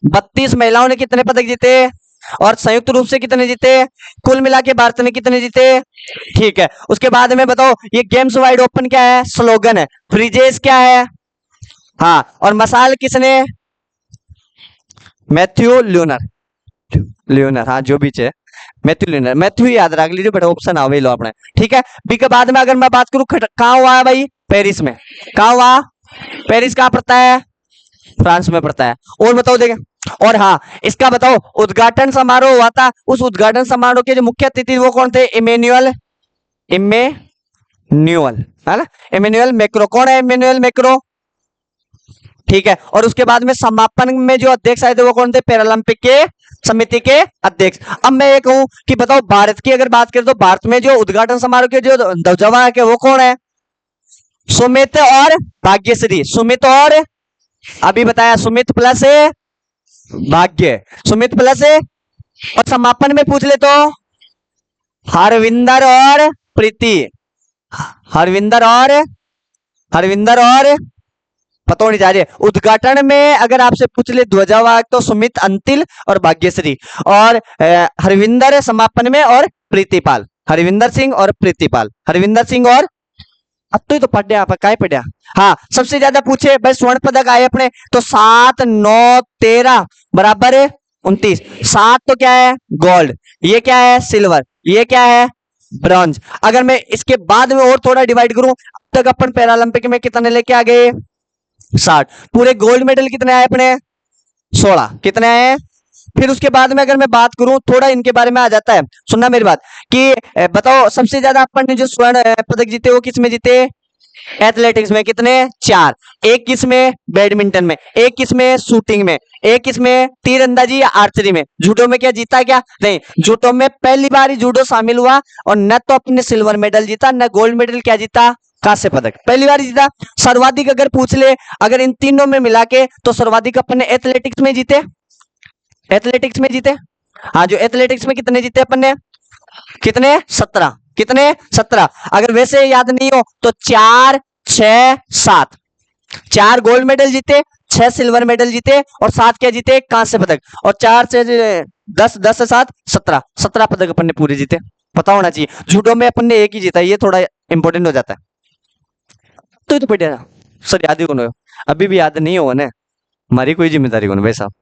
32 महिलाओं ने कितने पदक जीते? और संयुक्त रूप से कितने जीते? कुल मिला के भारत ने कितने जीते? ठीक है। उसके बाद में बताओ ये गेम्स वाइड ओपन क्या है? स्लोगन है। फ्रीजेस क्या है? हाँ, और मसाल किसने? मैथ्यू ल्यूनर, ल्यूनर हाँ जो भी है मैथ्यू ल्यूनर। मैथ्यू याद रख लीजिए, बट ऑप्शन आवे लो अपने, ठीक है। बी के बाद में अगर मैं बात करूं कहाँ हुआ है भाई? पेरिस में। कहाँ हुआ? पेरिस कहाँ पड़ता है? फ्रांस में पड़ता है। और बताओ देखें, और हाँ इसका बताओ उद्घाटन समारोह हुआ था, उस उद्घाटन समारोह के जो मुख्य अतिथि वो कौन थे? इमेन्युअल है ना, इमेन्युअल मैक्रो। कौन है इमेन्युअल मैक्रो? ठीक है। और उसके बाद में समापन में जो अध्यक्ष आए थे वो कौन थे? पैरालंपिक के समिति के अध्यक्ष। अब मैं ये कहूं कि बताओ भारत की अगर बात करें तो भारत में जो उद्घाटन समारोह के जो ध्वजावाहक है वो कौन है? सुमित और भाग्यश्री। सुमित और अभी बताया, सुमित प्लस भाग्य, सुमित प्लस। और समापन में पूछ ले तो हरविंदर और प्रीति, हरविंदर और पता नहीं जा रही है। उद्घाटन में अगर आपसे पूछ ले ध्वजावाहक तो सुमित अंतिल और भाग्यश्री, और हरविंदर समापन में, और प्रीतिपाल, हरविंदर सिंह और प्रीतिपाल, हरविंदर सिंह और अब तो पढ़िया आप काय पढ़िया। हाँ, सबसे ज्यादा पूछे भाई स्वर्ण पदक आए अपने तो 7 9 13 बराबर 29। 7 तो क्या है? गोल्ड। ये क्या है? सिल्वर। ये क्या है? ब्रॉन्ज। अगर मैं इसके बाद में और थोड़ा डिवाइड करूं, अब तक अपन पैरालंपिक में कितने लेके आ गए? 60। पूरे गोल्ड मेडल कितने आए अपने? 16। कितने आए? फिर उसके बाद में अगर मैं बात करूं, थोड़ा इनके बारे में आ जाता है, सुनना मेरी बात, कि बताओ सबसे ज्यादा अपन ने जो स्वर्ण पदक जीते वो किस में जीते? एथलेटिक्स में। कितने? 4। एक किस में? बैडमिंटन में। एक किस में? शूटिंग में। एक किस में? तीरंदाजी या आर्चरी में। जूडो में क्या जीता? क्या नहीं, जूडो में पहली बार ही जूडो शामिल हुआ और न तो अपने सिल्वर मेडल जीता न गोल्ड मेडल क्या जीता? कांस्य पदक पहली बार जीता। सर्वाधिक अगर पूछ ले, अगर इन तीनों में मिला के, तो सर्वाधिक अपने एथलेटिक्स में जीते, एथलेटिक्स में जीते। हाँ, जो एथलेटिक्स में कितने जीते अपन ने, कितने 17, कितने 17। अगर वैसे याद नहीं हो तो 4 6 7, 4 गोल्ड मेडल जीते, 6 सिल्वर मेडल जीते और 7 क्या जीते, कांस्य पदक। और 4 से 10, 10 से 7 17, 17 पदक अपन ने पूरे जीते। पता होना चाहिए। जूडो में अपन ने एक ही जीता, ये थोड़ा इंपॉर्टेंट हो जाता है। तो ये तो बेटे सर याद ही कौन हो, अभी भी याद नहीं हो ने, हमारी कोई जिम्मेदारी कौन भाई साहब।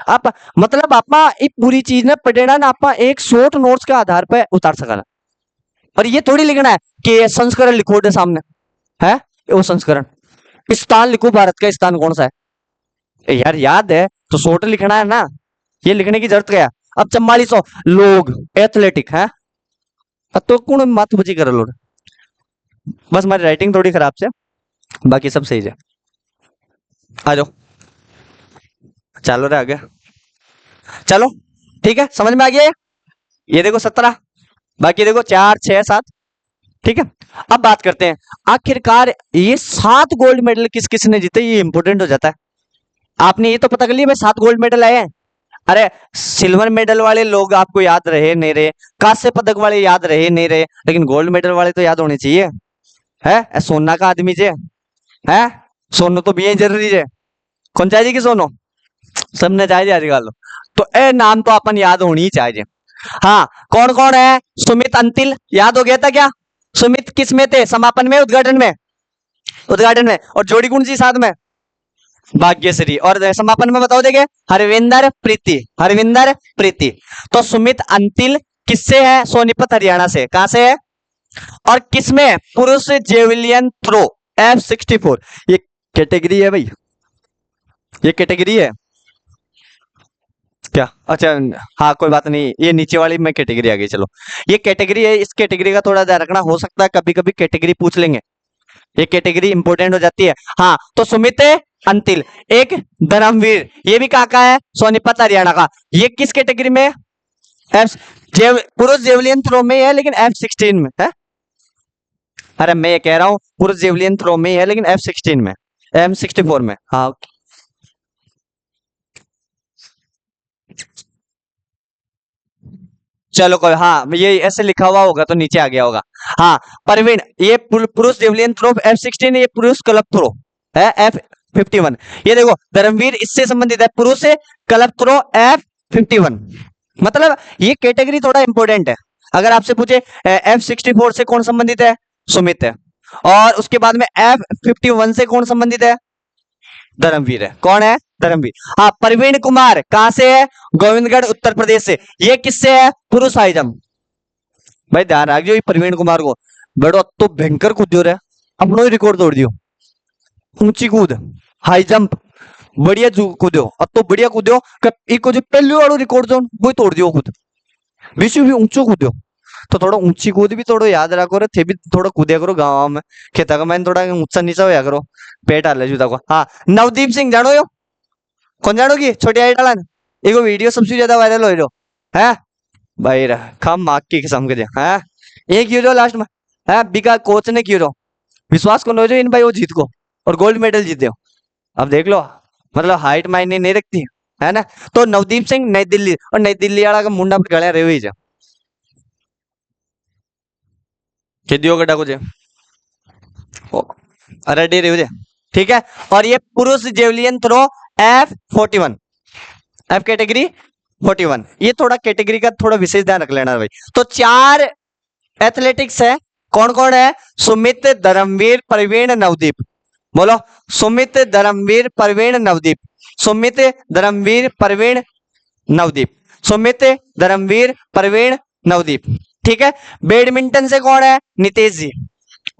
आप मतलब आपा ये पूरी चीज ना पढ़ेना ना, आपा एक शॉर्ट नोट्स के आधार पर उतार सकना। और ये थोड़ी लिखना है कि संस्करण लिखो दे सामने है, वो संस्करण स्थान लिखो, भारत का स्थान कौन सा है। यार याद है तो शॉर्ट लिखना है ना, ये लिखने की जरूरत क्या है। अब 4400 लोग एथलेटिक है, तो कौन मत बुझी कर लो, बस हमारी राइटिंग थोड़ी खराब से, बाकी सब सही है। आ जाओ, चलो रे आगे, चलो ठीक है, समझ में आ गया ये देखो 17, बाकी देखो 4 6 7, ठीक है। अब बात करते हैं आखिरकार ये 7 गोल्ड मेडल किस किस ने जीते, ये इंपॉर्टेंट हो जाता है। आपने ये तो पता कर लिया भाई 7 गोल्ड मेडल आए हैं। अरे सिल्वर मेडल वाले लोग आपको याद रहे नहीं रहे, कांस्य पदक वाले याद रहे नहीं रहे, लेकिन गोल्ड मेडल वाले तो याद होने चाहिए है। सोना का आदमी जे है, सोनो तो भी जरूरी है। कौन चाहिए कि सोनो, सबने चाहिए आजकल, तो ए नाम तो अपन याद होनी ही चाहिए। हाँ, कौन कौन है, सुमित अंतिल याद हो गया था क्या, सुमित किस में थे, समापन में, उद्घाटन में, उद्घाटन में। और जोड़ी कौन सी साथ में, भाग्यश्री। और समापन में बताओ देखे, हरविंदर प्रीति, हरविंदर प्रीति। तो सुमित अंतिल किससे है, सोनीपत हरियाणा से, कहां से है। और किसमें, पुरुष जेवलियन थ्रो F64, ये कैटेगरी है भाई, ये कैटेगरी है क्या, अच्छा हाँ कोई बात नहीं, ये नीचे वाली में कैटेगरी आ गई, चलो ये कैटेगरी है। इस कैटेगरी का थोड़ा ध्यान रखना, हो सकता है कभी कभी कैटेगरी पूछ लेंगे, ये कैटेगरी इंपोर्टेंट हो जाती है। हाँ, तो सुमित अंतिल, एक धर्मवीर, ये भी कहाँ का है, सोनीपत हरियाणा का। ये किस कैटेगरी में, पुरुष जेवलियन थ्रो में है लेकिन F16 में है। अरे मैं ये कह रहा हूँ पुरुष जेवलियन थ्रो में है लेकिन F16 में, M64 में। हाँ चलो कोई, हाँ ये ऐसे लिखा हुआ होगा तो नीचे आ गया होगा। हाँ परवीन, ये पुरुष जेवलियन थ्रो F16, ये पुरुष क्लब थ्रो है F51। ये देखो धर्मवीर इससे संबंधित है, पुरुष से क्लब थ्रो F51। मतलब ये कैटेगरी थोड़ा इंपॉर्टेंट है। अगर आपसे पूछे F64 से कौन संबंधित है, सुमित है। और उसके बाद में F51 से कौन संबंधित है, धर्मवीर है। कौन है, धर्मवीर। हाँ प्रवीण कुमार कहां से है, गोविंदगढ़ उत्तर प्रदेश से। ये किससे है, पुरुष हाई जंप। भाई ध्यान रखियो ये प्रवीण कुमार को, बड़ो तो भयंकर कूद्यो रे, अपनो ही रिकॉर्ड तोड़ दियो, ऊंची कूद, हाई जंप, बढ़िया कूद्यो, अब तो बढ़िया कूद्यो। इको जो पहले वालों रिकॉर्ड जो वो तोड़ दियो खुद, विश्व भी ऊंचो कूद्यो। तो थोड़ा ऊंची कूद भी थोड़ा याद रखो रे, थे भी थोड़ा कूदया करो गाँव में, खेता का मैंने थोड़ा ऊंचा नीचा होया करो, पेट हाले जूता को। हाँ नवदीप सिंह जानो यो, कौन जानोगी, छोटी आई डालन, एगो वीडियो सबसे ज्यादा वायरल हो रहो है भाई रा, खम माक की कसम के दे है, एक यूरो लास्ट में है बिका कोच ने क्यों, विश्वास कौन हो जो इन भाई वो जीत को और गोल्ड मेडल जीते हो। अब देख लो, मतलब हाइट मायने नहीं रखती है ना। तो नवदीप सिंह नई दिल्ली, और नई दिल्ली वाला का मुंडा पर गड़िया रहे जा के दियो गड्ढा कुछ रेडी रहे, ठीक है। और ये पुरुष javelin throw F41, F category 41, ये थोड़ा कैटेगरी का थोड़ा विशेष ध्यान रख लेना भाई। तो 4 एथलेटिक्स है, कौन कौन है, सुमित धर्मवीर प्रवीण नवदीप। बोलो, सुमित धर्मवीर प्रवीण नवदीप, सुमित धर्मवीर प्रवीण नवदीप, सुमित धर्मवीर प्रवीण नवदीप, ठीक है। बैडमिंटन से कौन है, नितेश जी,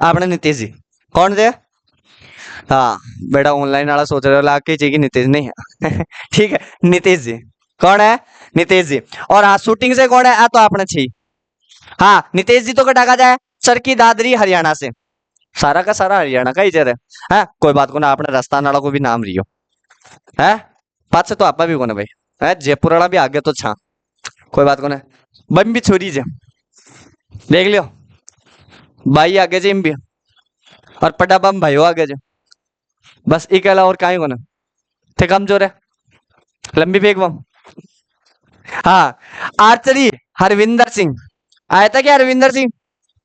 आपने नितेश जी कौन थे, हाँ बेटा ऑनलाइन वाला सोच रहे हो लाके चाहिए, नितेश नहीं है ठीक है, नितेश जी कौन है, नितेश जी। और हाँ शूटिंग से कौन है, तो आपने छी, हाँ नितेश जी तो कटा जाए, चरखी दादरी हरियाणा से, सारा का सारा हरियाणा का ही जर है, कोई बात को ना, आपने राजस्थान वाला को भी नाम रियो है, पास से तो आपा भी कोने भाई है, जयपुर वाला भी आगे तो छा, कोई बात को ना, बम भी छोरी जे देख लियो, भाई आगे जे भी, और पटा बम भाई आगे जे, बस एक अलावा और कहीं कोने थे, कमजोर है, लंबी फेंक बम हाँ, आर्चरी हरविंदर सिंह। आया था क्या हरविंदर सिंह,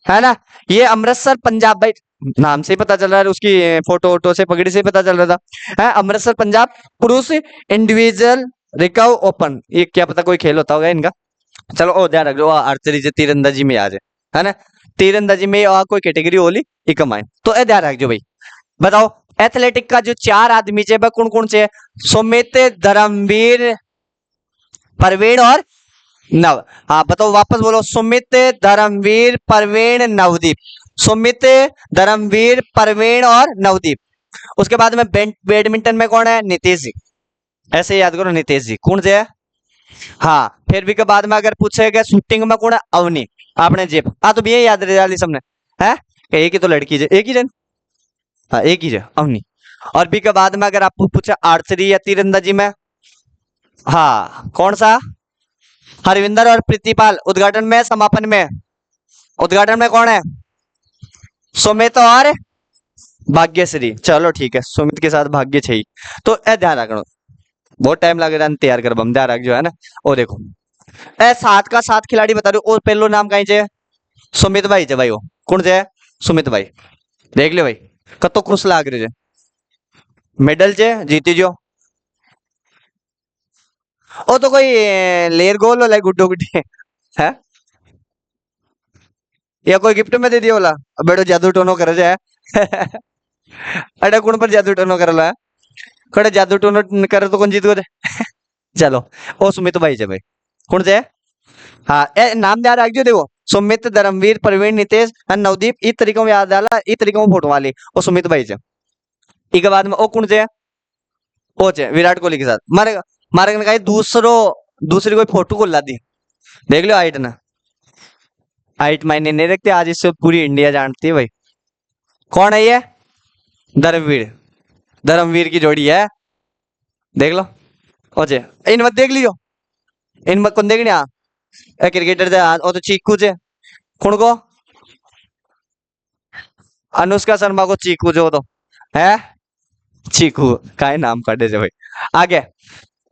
है ना। ये अमृतसर पंजाब भाई, नाम से ही पता चल रहा है, उसकी फोटो वोटो से पगड़ी से ही पता चल रहा था। है अमृतसर पंजाब पुरुष इंडिविजुअल रिकव ओपन, ये क्या पता कोई खेल होता होगा इनका। चलो ओ ध्यान रखो, आर्चरी से तीरंदाजी में आ जाए, है ना। तीरंदाजी में कोई कैटेगरी होली ये कमाए तो ए ध्यान रखो भाई। बताओ एथलेटिक का जो चार आदमी चे कौन कौन से, सुमित, धर्मवीर, प्रवीण और नव। हाँ बताओ वापस बोलो, सुमित, धर्मवीर, प्रवीण, नवदीप। सुमित, धर्मवीर, प्रवीण और नवदीप। उसके बाद में बैडमिंटन में कौन है, नितेश जी। ऐसे ही याद करो, नितेश जी कौन से है। हाँ फिर भी के बाद में अगर पूछेगा शूटिंग में कौन है, अवनी। आपने जेब तो भी ये याद रह जाली सबने, है एक ही तो लड़की है, एक ही जन। हाँ एक ही है अवनी। और भी के बाद में अगर आपको पूछा आर्चरी या तीरंदाजी में, हाँ कौन सा, हरविंदर और प्रीतिपाल। उद्घाटन में समापन में, उद्घाटन में कौन है, सुमित और भाग्यश्री। चलो ठीक है, सुमित के साथ भाग्य छही। तो ए ध्यान रखना, बहुत टाइम लग रहा है तैयार कर, ध्यान रख जो है ना। और देखो ए सात का सात खिलाड़ी बता रहे हो, और पहलो नाम कहीं से, सुमित भाई जे भाई, वो कौन से है, सुमित भाई। देख लियो भाई, कतो खुश लाग रहे मेडल जे जीती जो। ओ तो कोई लेर गोल होला गुड्डो गुड्डी है, या कोई गिफ्ट में दे दिया होला। अब बेटो जादू टोनो करे जाए अरे कौन पर जादू टोनो करला है, कड़े जादू टोनो करे तो कौन जीत गए चलो ओ सुमित भाई जे भाई, कौन से है। हाँ ए नाम याद रख जो, देखो सुमित, धर्मवीर, प्रवीण, नितेश और नवदीप, इस तरीकों में याद डाला, इस तरीकों में फोटो वाली ओ सुमित भाई से। इसके बाद में ओ कौन से है, ओ चे विराट कोहली के साथ मारे, मारे ने कहा दूसरो, दूसरी कोई फोटो को ला दी। देख लो हाइट ना, हाइट मायने नहीं रखते, आज इससे पूरी इंडिया जानती है भाई। कौन है ये, धर्मवीर, धर्मवीर की जोड़ी है, देख लो। ओचे इन मत देख लियो, इन मत कौन देखने क्रिकेटर से ओ तो चीकू से, कौन को, अनुष्का शर्मा को चीकू जो तो है, चीकू का है नाम काटे से भाई। आगे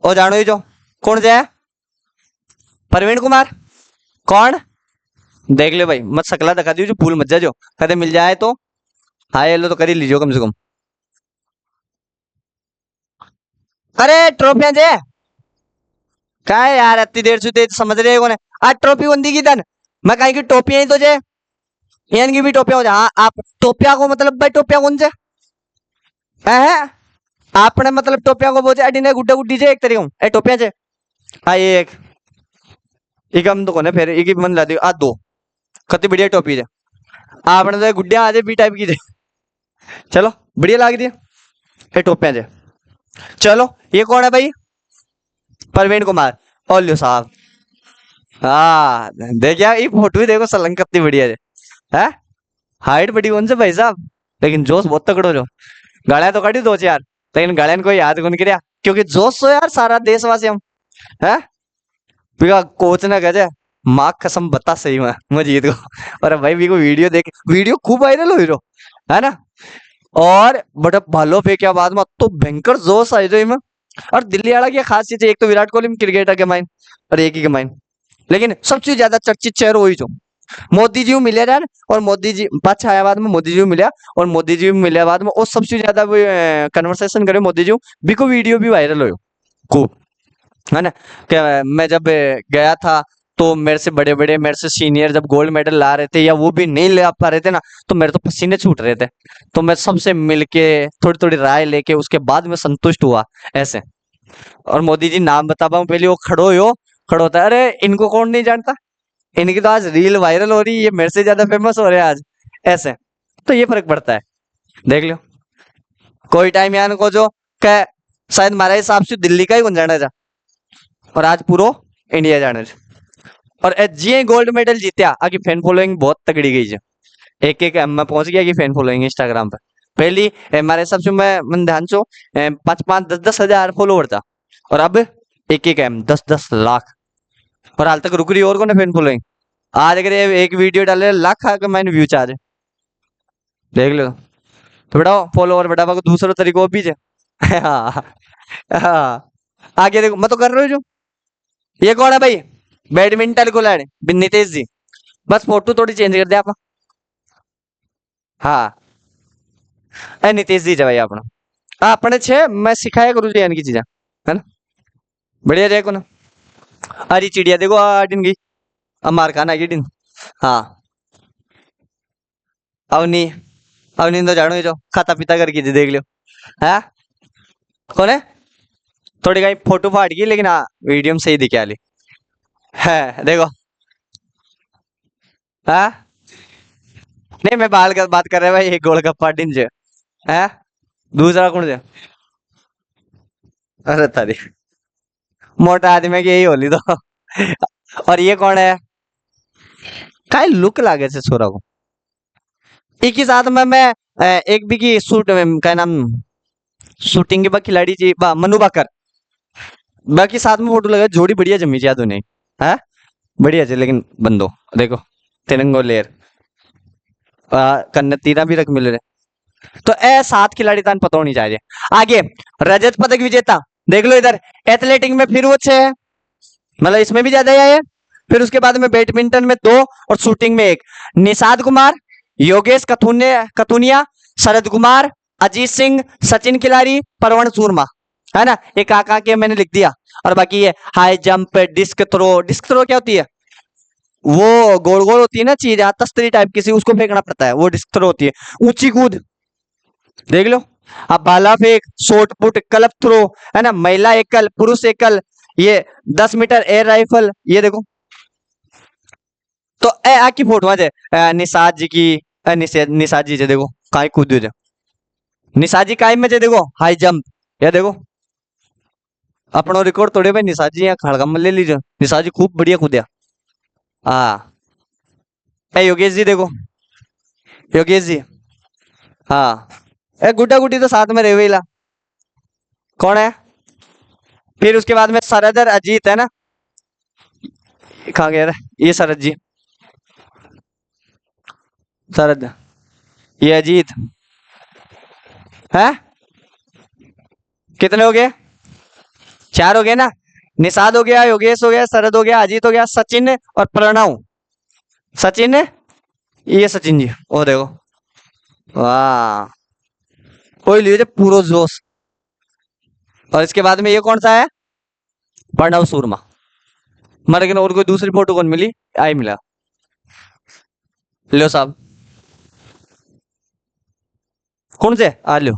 ओ जानो ही जो, कौन से है, प्रवीण कुमार। कौन, देख ले भाई, मत सकला दिखा दियो, जो भूल मत जा जो, कदे मिल जाए तो हाय हेलो तो कर ही लीजिए कम से कम। अरे ट्रॉफियां जे क्या है यार, इतनी देर से तेज समझ रहे कौन है, आज ट्रॉफी कौन दी की धन, मैं कहीं की टोपियां ही तो जे, इनकी भी टोपियां हो जा। हाँ आप टोपिया को मतलब भाई, टोपिया कौन से है, आपने मतलब टोपिया को बोझे अडी ने गुड्डा गुड्डी जे एक तरीके ए टोपिया जे। हाँ ये एक हम तो कोने फिर एक ही मन ला दी आ दो, कति बढ़िया टोपी जे, आपने तो गुड्डिया आज बी टाइप की जे। चलो बढ़िया लाग दिया, ए टोपिया जे। चलो ये कौन है भाई, प्रवीण कुमार। ओलियो साहब, हाँ देखिए ये फोटो ही देखो, सलंग कितनी बढ़िया है, हाइट बड़ी कौन से भाई साहब, लेकिन जोश बहुत तगड़ो जो। गालियां तो कटी दो चार, लेकिन गालियां को याद कौन किया, क्योंकि जोश तो यार सारा देशवासी हम है। बिका कोच ने कहे माँ कसम बता सही मैं जीत गो। और भाई भी को वीडियो देख, वीडियो खूब वायरल हुई रो, है ना। और बट भालो फेंक बाद में तो भयंकर जोश आई जो, और दिल्ली वाला की खासियत है, एक तो विराट कोहली क्रिकेटर के माइन और एक ही के माइन, लेकिन सबसे ज्यादा चर्चित चेहरा वही जो मोदी जी को मिले यार। और मोदी जी पाँच आया बाद में मोदी जी को मिला, और मोदी जी को मिले बाद में और सबसे ज्यादा कन्वर्सेशन करे मोदी जी बिको वीडियो भी वायरल हो खूब, है ना। क्या मैं जब गया था तो मेरे से बड़े बड़े, मेरे से सीनियर जब गोल्ड मेडल ला रहे थे या वो भी नहीं ला पा रहे थे ना, तो मेरे तो पसीने छूट रहे थे, तो मैं सबसे मिलके थोड़ी थोड़ी राय लेके उसके बाद में संतुष्ट हुआ ऐसे। और मोदी जी नाम बता पाऊं पहले वो खड़ो होता है, अरे इनको कौन नहीं जानता, इनकी तो आज रील वायरल हो रही है, ये मेरे से ज्यादा फेमस हो रहे हैं आज ऐसे। तो ये फर्क पड़ता है, देख लो। कोई टाइम यान को जो कह, शायद हमारे हिसाब से दिल्ली का ही कौन जाना था, और आज पूरा इंडिया जाने जा। और जी गोल्ड मेडल जीत्या आगे फैन फॉलोइंग बहुत तगड़ी गई है, एक एक में पहुंच गया कि फैन फॉलोइंग इंस्टाग्राम पर। पहली हमारे हिसाब से मैं मन ध्यान चो 5-5 10-10 हजार फॉलोवर था, और अब एक एक एम 10-10 लाख, और हाल तक रुक रही और कौन है फैन फॉलोइंग। आज अगर ये एक वीडियो डाले लाख का मैंने व्यू चार्ज, देख लो। तो बेटा फॉलोवर बढ़ावा को दूसरा तरीको भी है हाँ हाँ, आगे देखो मैं तो कर रही हूँ जो, ये कौन है भाई? बैडमिंटन खिलाड़ी नितेश जी। बस फोटो थोड़ी चेंज कर दिया आप। हाँ, ए नितेश जी भाई अपना। हाँ अपने छे मैं सिखाया करूँ जी की चीजा, है ना? बढ़िया जाए को ना। अरे चिड़िया देखो डिन गई। अब मार खाना की डिन। हाँ, अवनी। अवनी तो जानो ही जो खाता पीता करके जी देख लियो। है कौन है? थोड़ी कहीं फोटो फाट गई लेकिन हाँ वीडियो में सही दिखे आली। है देखो। हाँ नहीं मैं बाल का बात कर रहा भाई, एक गोलगप्पा डिन जे है। दूसरा कौन से? अरे तारी मोटा आदमी की यही होली तो। और ये कौन है? काय लुक लागे से छोरा को। एक ही साथ में मैं एक भी की शूट में क्या नाम शूटिंग के बाद खिलाड़ी जी मनु बाकर। बाकी साथ में फोटो लगा जोड़ी बढ़िया जमी याद नहीं है। बढ़िया है लेकिन बंदो देखो तिरंगो लेयर कन्न तीरा भी रख मिल रहे। तो ए सात खिलाड़ी तान पता होनी चाहिए। आगे रजत पदक विजेता देख लो इधर। एथलेटिक में फिर वो 6 है, मतलब इसमें भी ज्यादा ही आए। फिर उसके बाद में बैडमिंटन में 2 और शूटिंग में 1। निषाद कुमार, योगेश कथुनिया, शरद कुमार, अजीत सिंह, सचिन खिलाड़ी, परवन सूरमा, है ना? एक आका के मैंने लिख दिया। और बाकी ये high jump, disc throw. Disc throw क्या होती है? वो गोल गोल होती है ना चीज, तस्तरी टाइप की सी, उसको फेंकना पड़ता है, वो डिस्क थ्रो होती है। ऊंची कूद देख लो। अब भाला फेंक, शॉर्ट पुट, क्लब थ्रो, है ना? महिला एकल, पुरुष एकल, ये 10 मीटर एयर राइफल, ये देखो। तो ए आकी फोटो है निषाद जी की। निषाद जी जे देखो काय कूद जे। निषाद जी काय में जे देखो हाई जंप, ये देखो। अपनो रिकॉर्ड तोड़े भाई निषाद जी, यहाँ खड़गम ले लीजिए। निषाद जी खूब बढ़िया कूद्या। हाँ ए योगेश जी देखो। योगेश जी हाँ। ए गुड्डा गुड्डी तो साथ में रहे ला। कौन है? फिर उसके बाद में शरद और अजीत, है ना? कहाँ गया रे? ये शरद जी। शरद, ये अजीत है। कितने हो गए? 4 हो गए ना। निषाद हो गया, योगेश हो गया, शरद हो गया, अजीत हो गया, सचिन और प्रणव। सचिन, ये सचिन जी ओ देखो। वाह, कोई लीजिए पूरा जोश। और इसके बाद में ये कौन सा है? प्रणव सूरमा। मर लेकिन और कोई दूसरी फोटो कौन मिली? आई मिला। लो साहब, कौन से आ लो।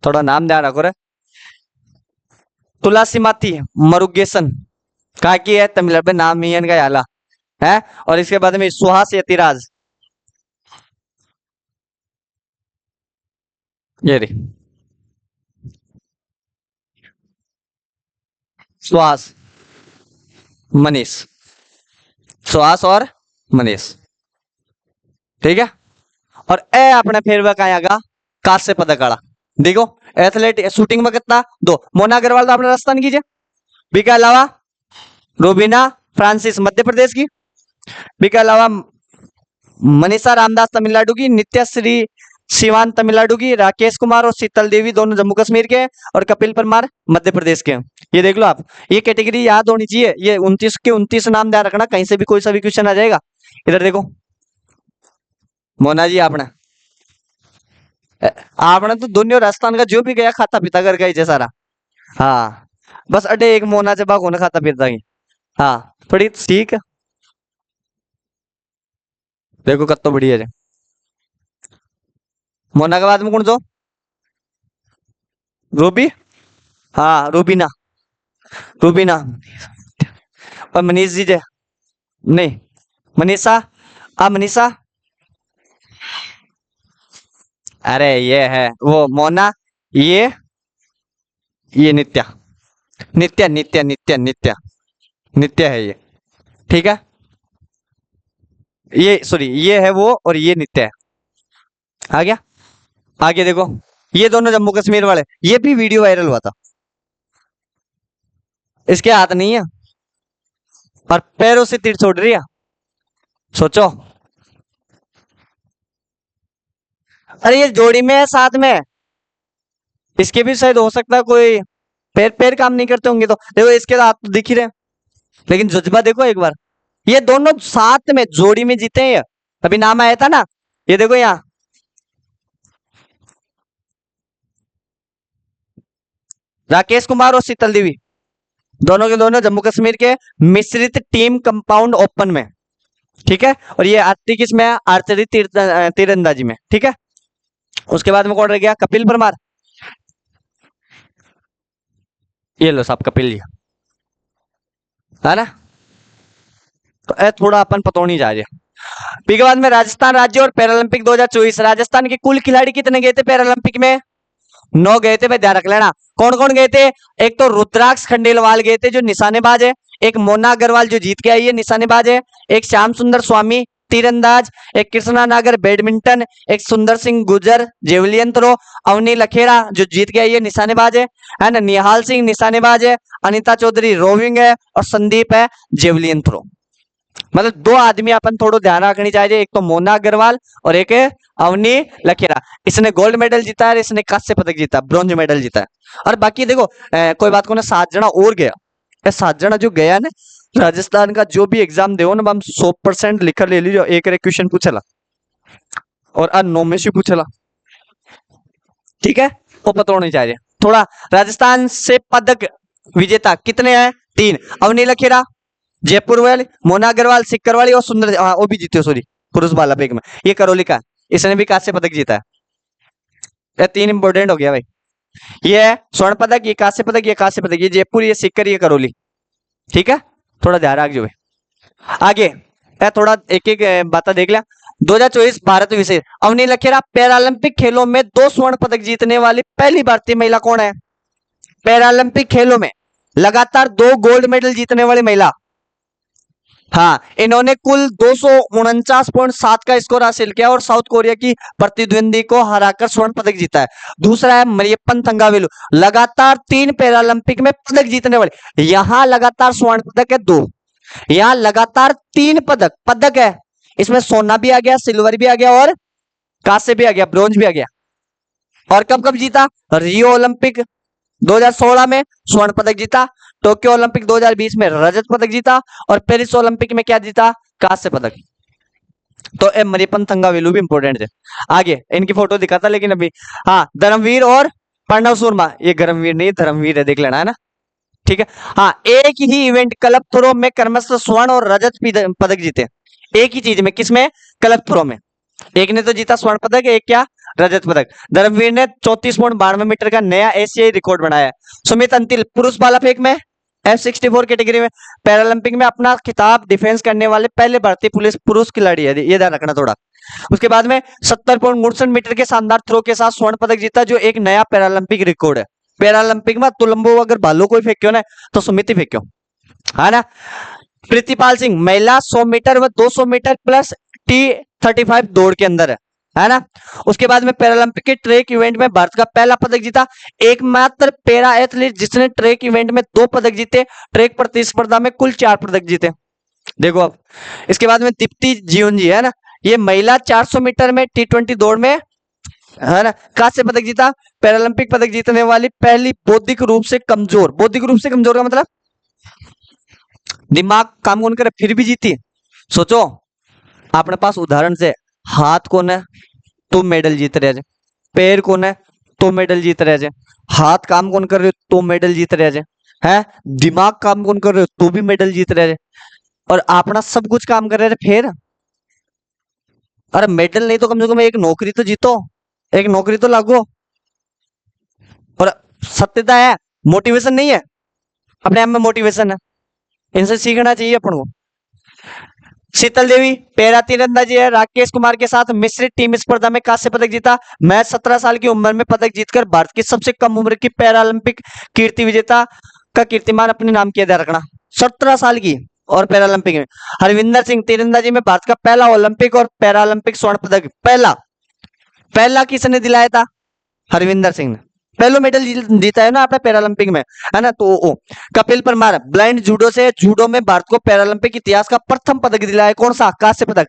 थोड़ा नाम ध्यान रखो रे। तुलसी माती मरुगेसन, कहा की है तमिलनाडु में, नाम ही है इनका याला है। और इसके बाद में सुहास यतिराज, ये रही सुहास मनीष। सुहास और मनीष, ठीक है। और ए अपने फिर वह आएगा कांस्य पदक आड़ा। देखो एथलेट शूटिंग में कितना 2। मोना अग्रवाल तो अपने राजस्थान की है। बी के अलावा रोबिना फ्रांसिस मध्य प्रदेश की। बी के अलावा मनीषा रामदास तमिलनाडु की, नित्याश्री शिवान तमिलनाडु की, राकेश कुमार और शीतल देवी दोनों जम्मू कश्मीर के हैं, और कपिल परमार मध्य प्रदेश के हैं। ये देख लो आप, ये कैटेगरी याद होनी चाहिए। ये 29 के 29 नाम ध्यान रखना, कहीं से भी कोई सा भी क्वेश्चन आ जाएगा। इधर देखो मोना जी आपने, आपने तो दोनों राजस्थान का जो भी गया खाता पीता कर गई सारा। हाँ बस अडे एक मोना से बाग होने खाता पीता ही। हाँ थोड़ी ठीक है। देखो कत तो बढ़िया है। मोना के बाद में कौन सो? रूबी, हाँ रूबीना। रूबीना और मनीष जी जे नहीं, मनीषा। मनीषा, अरे ये है वो मोना। ये नित्या, नित्या नित्या नित्या नित्या नित्या है ये, ठीक है। ये सॉरी ये है वो और ये नित्या है। आ गया। आगे देखो, ये दोनों जम्मू कश्मीर वाले, ये भी वीडियो वायरल हुआ था। इसके हाथ नहीं है और पैरों से तीर छोड़ रही है। सोचो, अरे ये जोड़ी में है साथ में। इसके भी शायद हो सकता है कोई पैर पैर काम नहीं करते होंगे तो देखो, इसके तो हाथ तो दिख ही रहे हैं, लेकिन जज्बा देखो एक बार, ये दोनों साथ में जोड़ी में जीते हैं। अभी नाम आया था ना, ये देखो यहाँ राकेश कुमार और शीतल देवी, दोनों के दोनों जम्मू कश्मीर के मिश्रित टीम कंपाउंड ओपन में, ठीक है। और ये आती किसमें है, आर्चरी तीरंदाजी में, ठीक है। उसके बाद में कौन रह गया, कपिल परमार, ये लो साहब कपिल जी, है ना। तो थोड़ा अपन पतौनी जा रहे हैं। फिर के बाद में राजस्थान राज्य और पैरालंपिक 2024, राजस्थान के कुल खिलाड़ी कितने गए थे पैरालंपिक में, 9 गए थे भाई, ध्यान रख लेना। कौन कौन गए थे, एक तो रुद्राक्ष खंडेलवाल गए थे जो निशानेबाज है, एक मोना अग्रवाल जो जीत के आई है निशानेबाज है, एक श्याम सुंदर स्वामी तीरंदाज, एक कृष्णा नागर बैडमिंटन, एक सुंदर सिंह गुजर जेवलियन थ्रो, अवनी लखेड़ा जो जीत के आई है निशानेबाज है ना, निहाल सिंह निशानेबाज है, अनिता चौधरी रोविंग है, और संदीप है जेवलियन थ्रो। मतलब 2 आदमी अपन थोड़ा ध्यान रखनी चाहिए, एक तो मोना अग्रवाल और एक है अवनी लखेड़ा। इसने गोल्ड मेडल जीता है, इसने कांस्य पदक जीता, ब्रॉन्ज मेडल जीता है। और बाकी देखो कोई बात को ना, 7 जना और गया, 7 जना जो गया ना राजस्थान का, जो भी एग्जाम दे ना हम 100% लिखकर ले लीजिए, एक क्वेश्चन पूछेला और 9 में से पूछेला, ठीक है। वो पता होना चाहिए थोड़ा। राजस्थान से पदक विजेता कितने हैं, 3, अवनी लखेड़ा जयपुर वाली, मोना अग्रवाल सिक्कर वाली, और सुंदर वो भी जीते, सॉरी पुरुष बाला बेग में, ये करौली का, इसने भी कांस्य पदक जीता है। ये 3 इंपोर्टेंट हो गया भाई, ये है स्वर्ण पदक, ये कांस्य पदक, ये कांस्य पदक, ये जयपुर, ये सिक्कर, ये करौली, ठीक है। थोड़ा ध्यान रखिए भाई। आगे थोड़ा एक एक बात देख लिया। 2024 भारत विषय, अवनी लखेड़ा पैरालंपिक खेलों में 2 स्वर्ण पदक जीतने वाली पहली भारतीय महिला कौन है, पैरालंपिक खेलों में लगातार 2 गोल्ड मेडल जीतने वाली महिला। हाँ, इन्होंने कुल 249.7 का स्कोर हासिल किया और साउथ कोरिया की प्रतिद्वंदी को हराकर स्वर्ण पदक जीता है। दूसरा है मरियप्पन थंगावेलु, लगातार 3 पैरालंपिक में पदक जीतने वाले, यहां लगातार स्वर्ण पदक है 2, यहां लगातार 3 पदक है, इसमें सोना भी आ गया, सिल्वर भी आ गया, और कांस्य भी आ गया, ब्रॉन्ज भी आ गया। और कब कब जीता, रियो ओलंपिक 2016 में स्वर्ण पदक जीता, टोक्यो ओलंपिक 2020 में रजत पदक जीता, और पेरिस ओलंपिक में क्या जीता, कांस्य पदक। तो मरियप्पन थंगावेलु भी इंपोर्टेंट है। आगे इनकी फोटो दिखाता लेकिन अभी, हाँ धर्मवीर और प्रणव शर्मा, ये धर्मवीर नहीं धर्मवीर है, देख लेना, है ना, ठीक है। हाँ, एक ही इवेंट क्लब थ्रो में क्रमशः स्वर्ण और रजत पदक जीते, एक ही चीज में, किसमें, क्लब थ्रो में, एक ने तो जीता स्वर्ण पदक, एक क्या, रजत पदक। धर्मवीर ने 34.92 मीटर का नया एशियाई रिकॉर्ड बनाया। सुमित अंतिल पुरुष भाला फेंक में F64 कैटेगरी में पैरालंपिक में अपना खिताब डिफेंस करने वाले पहले भारतीय पुरुष खिलाड़ी है, ये ध्यान रखना थोड़ा। उसके बाद में 70.69 मीटर के शानदार थ्रो के साथ स्वर्ण पदक जीता, जो एक नया पैरालंपिक रिकॉर्ड है। पैरालंपिक में तुलंबो अगर भालो कोई फेंक्यो ना तो सुमित ही फेंक्यो, है ना। प्रीतिपाल सिंह महिला 100 मीटर व 200 मीटर प्लस T35 दौड़ के अंदर है ना। उसके बाद में पैरालंपिक के ट्रैक इवेंट में भारत का पहला पदक जीता, एकमात्र पैरा एथलीट जिसने ट्रैक इवेंट में 2 पदक जीते, ट्रैक प्रतिस्पर्धा में कुल 4 पदक जीते, देखो अब। इसके बाद में दीप्ति जीवन जी, है ना, ये महिला 400 मीटर में T20 दौड़ में, है ना, कांस्य पदक जीता, पैरालंपिक पदक जीतने वाली पहली बौद्धिक रूप से कमजोर का मतलब दिमाग काम कौन करे फिर भी जीती। सोचो अपने पास उदाहरण से, हाथ कौन है तो मेडल जीत रहे हैं, पैर कौन है तो मेडल जीत रहे हैं, हाथ काम कौन कर रहे हो तो मेडल जीत रहे हैं, दिमाग काम कौन कर रहे हो तो भी मेडल जीत रहे हैं, और अपना सब कुछ काम कर रहे हैं फिर। अरे मेडल नहीं तो कम से कम एक नौकरी तो जीतो, एक नौकरी तो लागो। और सत्यता है, मोटिवेशन नहीं है, अपने आप में मोटिवेशन है, इनसे सीखना चाहिए अपन को। शीतल देवी पैरा तीरंदाजी है, राकेश कुमार के साथ मिश्रित टीम स्पर्धा में कांस्य पदक जीता। मैं 17 साल की उम्र में पदक जीतकर भारत की सबसे कम उम्र की पैरालंपिक कीर्ति विजेता का कीर्तिमान अपने नाम किया, रखना। 17 साल की और पैरालंपिक में। हरविंदर सिंह तीरंदाजी में भारत का पहला ओलंपिक और पैरालंपिक स्वर्ण पदक, पहला किसने दिलाया था, हरविंदर सिंह ने पहला मेडल जीता है ना आपने पैरालंपिक में, है ना। तो कपिल परमार ब्लाइंड जूडो से, जूडो में भारत को पैरालंपिक इतिहास का प्रथम पदक दिलाया, कौन सा, कांस्य पदक।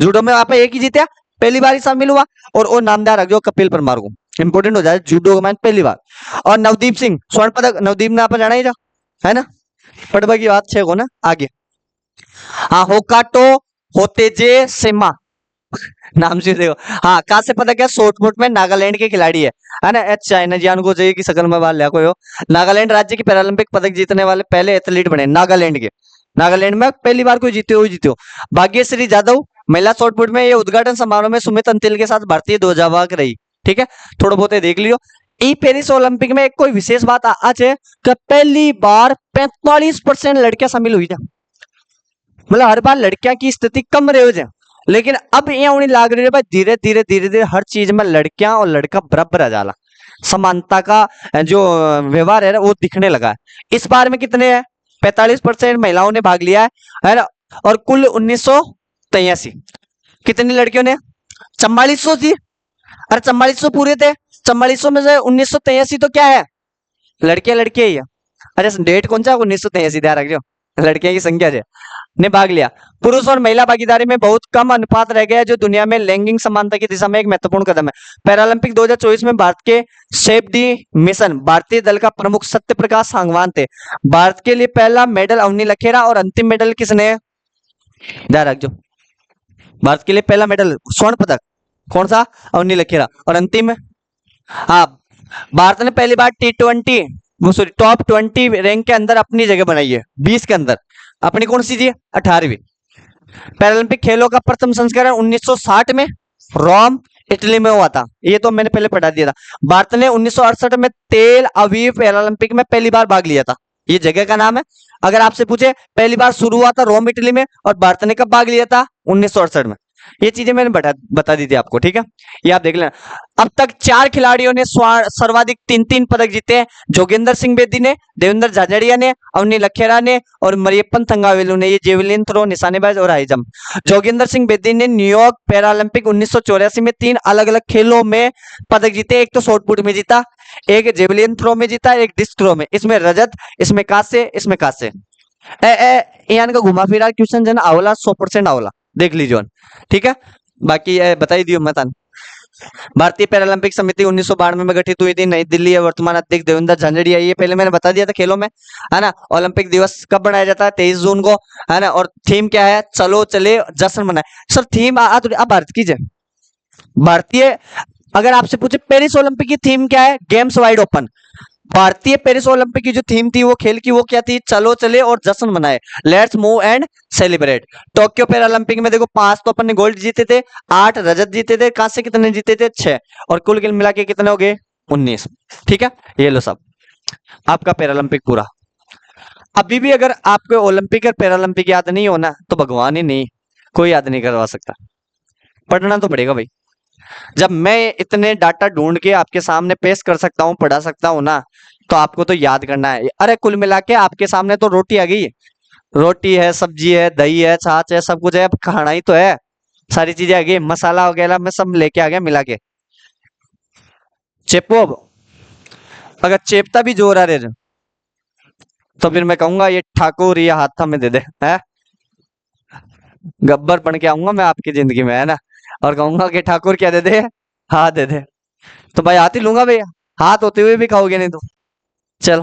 जूडो में आप एक ही जीते, पहली बार ही शामिल हुआ। और नाम ध्यान रख जो कपिल परमार को, इंपोर्टेंट हो जाए, जूडो का मैन पहली बार। और नवदीप सिंह स्वर्ण पदक, नवदीप ने आप जाना ही जा, है ना, पटवा की बात 6 को ना। आगे हाँ, होकाटो होतेजे सेमा, नाम से देखो। हाँ, कांस्य पदक है शॉर्टपुट में, नागालैंड के खिलाड़ी है ना। एच चाइना जियान को चाहिए कि शकल में बाल लिया कोई हो। नागालैंड राज्य के पैरालंपिक पदक जीतने वाले पहले एथलीट बने नागालैंड के। नागालैंड में पहली बार कोई जीते हो, जीते हो। भाग्यश्री जाधव महिला शॉर्टपुट में, ये उद्घाटन समारोह में सुमित अंतिल के साथ भारतीय ध्वजावाहक रही। ठीक है, थोड़ा बहुत देख लियो। ई पेरिस ओलंपिक में एक कोई विशेष बात आज है कि पहली बार 45% लड़कियां शामिल हुई थी। मतलब हर बार लड़कियां की स्थिति कम रहे हो जाए, लेकिन अब ये उन्हें लाग रही है भाई, धीरे धीरे धीरे धीरे हर चीज में लड़कियां और लड़का बराबर आ जाला, समानता का जो व्यवहार है ना वो दिखने लगा है। इस बार में कितने हैं, 45% महिलाओं ने भाग लिया है ना। और कुल 1983, कितनी लड़कियों ने, 4400 थी। अरे 4400 पूरे थे, 4400 में से 1983 तो क्या है, लड़कियां लड़कियां ही है। अरे डेट कौन सा, 1983 ध्यान रखियो, लड़कियां की संख्या है ने भाग लिया। पुरुष और महिला भागीदारी में बहुत कम अनुपात रह गया है, जो दुनिया में लैंगिक समानता की दिशा में एक महत्वपूर्ण कदम है। पैरालंपिक 2024 में भारत के सेफ दी मिशन भारतीय दल का प्रमुख सत्य प्रकाश सांगवान थे। भारत के लिए पहला मेडल अवनी लखेरा, और अंतिम मेडल किसने, ध्यान रखो, भारत के लिए पहला मेडल स्वर्ण पदक कौन सा, अवनी लखेरा। और अंतिम, हाँ, भारत ने पहली बार T20 वो सॉरी टॉप 20 रैंक के अंदर अपनी जगह बनाई है, 20 के अंदर। अपनी कौन सी थी, 18वीं। पैरालंपिक खेलों का प्रथम संस्करण 1960 में रोम इटली में हुआ था, ये तो मैंने पहले पढ़ा दिया था। भारत ने 1968 में तेल अवीव पैरालंपिक में पहली बार भाग लिया था, ये जगह का नाम है। अगर आपसे पूछे पहली बार शुरू हुआ था रोम इटली में, और भारत ने कब भाग लिया था, 1968 में। ये चीजें मैंने बता दी थी आपको, ठीक है, ये आप देख लेना। अब तक 4 खिलाड़ियों ने सर्वाधिक 3-3 पदक जीते हैं। जोगिंदर सिंह बेदी ने, देवेंद्र झाझड़िया ने, अवनी लखेरा ने और मरियप्पन थंगावेलु ने। ये जेवलिन थ्रो, निशानेबाज और हाई जंप। जोगिंदर सिंह बेदी ने न्यूयॉर्क पैरालंपिक 1984 में 3 अलग अलग खेलों में पदक जीते। एक तो शॉर्टपुट में जीता, एक जेवलिन थ्रो में जीता, एक डिस्क थ्रो में। इसमें रजत, इसमें कांस्य, इसमें कांस्य। यान का घुमा फिरा क्वेश्चन जो है ना, आवला 100% आवला, देख लीजिए, ठीक है। बाकी बताई दियो मैं तान। भारतीय पैरालंपिक समिति 1992 में गठित हुई थी, नई दिल्ली है। वर्तमान अध्यक्ष देवेंद्र झाझड़िया, ये पहले मैंने बता दिया था खेलों में, है ना। ओलंपिक दिवस कब बनाया जाता है, 23 जून को, है ना। और थीम क्या है, चलो चले जश्न मनाए। सर थीम भारत की जय भारतीय, अगर आपसे पूछे पेरिस ओलंपिक की थीम क्या है, गेम्स वाइड ओपन। भारतीय पेरिस ओलंपिक की जो थीम थी वो खेल की, वो क्या थी, चलो चले और जश्न मनाए, let's move and celebrate. Tokyo Paralympic में देखो 5 तो अपन ने गोल्ड जीते थे, 8 रजत जीते थे, कांस्य कितने जीते थे, 6, और कुल मिला के कितने हो गए, 19। ठीक है, ये लो सब आपका पैरालंपिक पूरा। अभी भी अगर आपको ओलंपिक और पैरालंपिक याद नहीं होना तो भगवान ही नहीं, कोई याद नहीं करवा सकता, पढ़ना तो पड़ेगा भाई। जब मैं इतने डाटा ढूंढ के आपके सामने पेश कर सकता हूँ, पढ़ा सकता हूँ ना, तो आपको तो याद करना है। अरे कुल मिला के आपके सामने तो रोटी आ गई, रोटी है, सब्जी है, दही है, छाछ है, सब कुछ है, अब खाना ही तो है, सारी चीजें आ गई, मसाला वगैरह मैं सब लेके आ गया मिला के। चेपो अब, अगर चेपता भी जोर आ रहे तो फिर मैं कहूंगा ये ठाकुर ये हाथा में दे दे, है गब्बर बन के आऊंगा मैं आपकी जिंदगी में, है ना। और कहूंगा कि ठाकुर क्या दे दे, हाथ दे दे, तो भाई हाथ ही लूंगा भैया, हाथ होते हुए भी खाओगे नहीं तो। चल।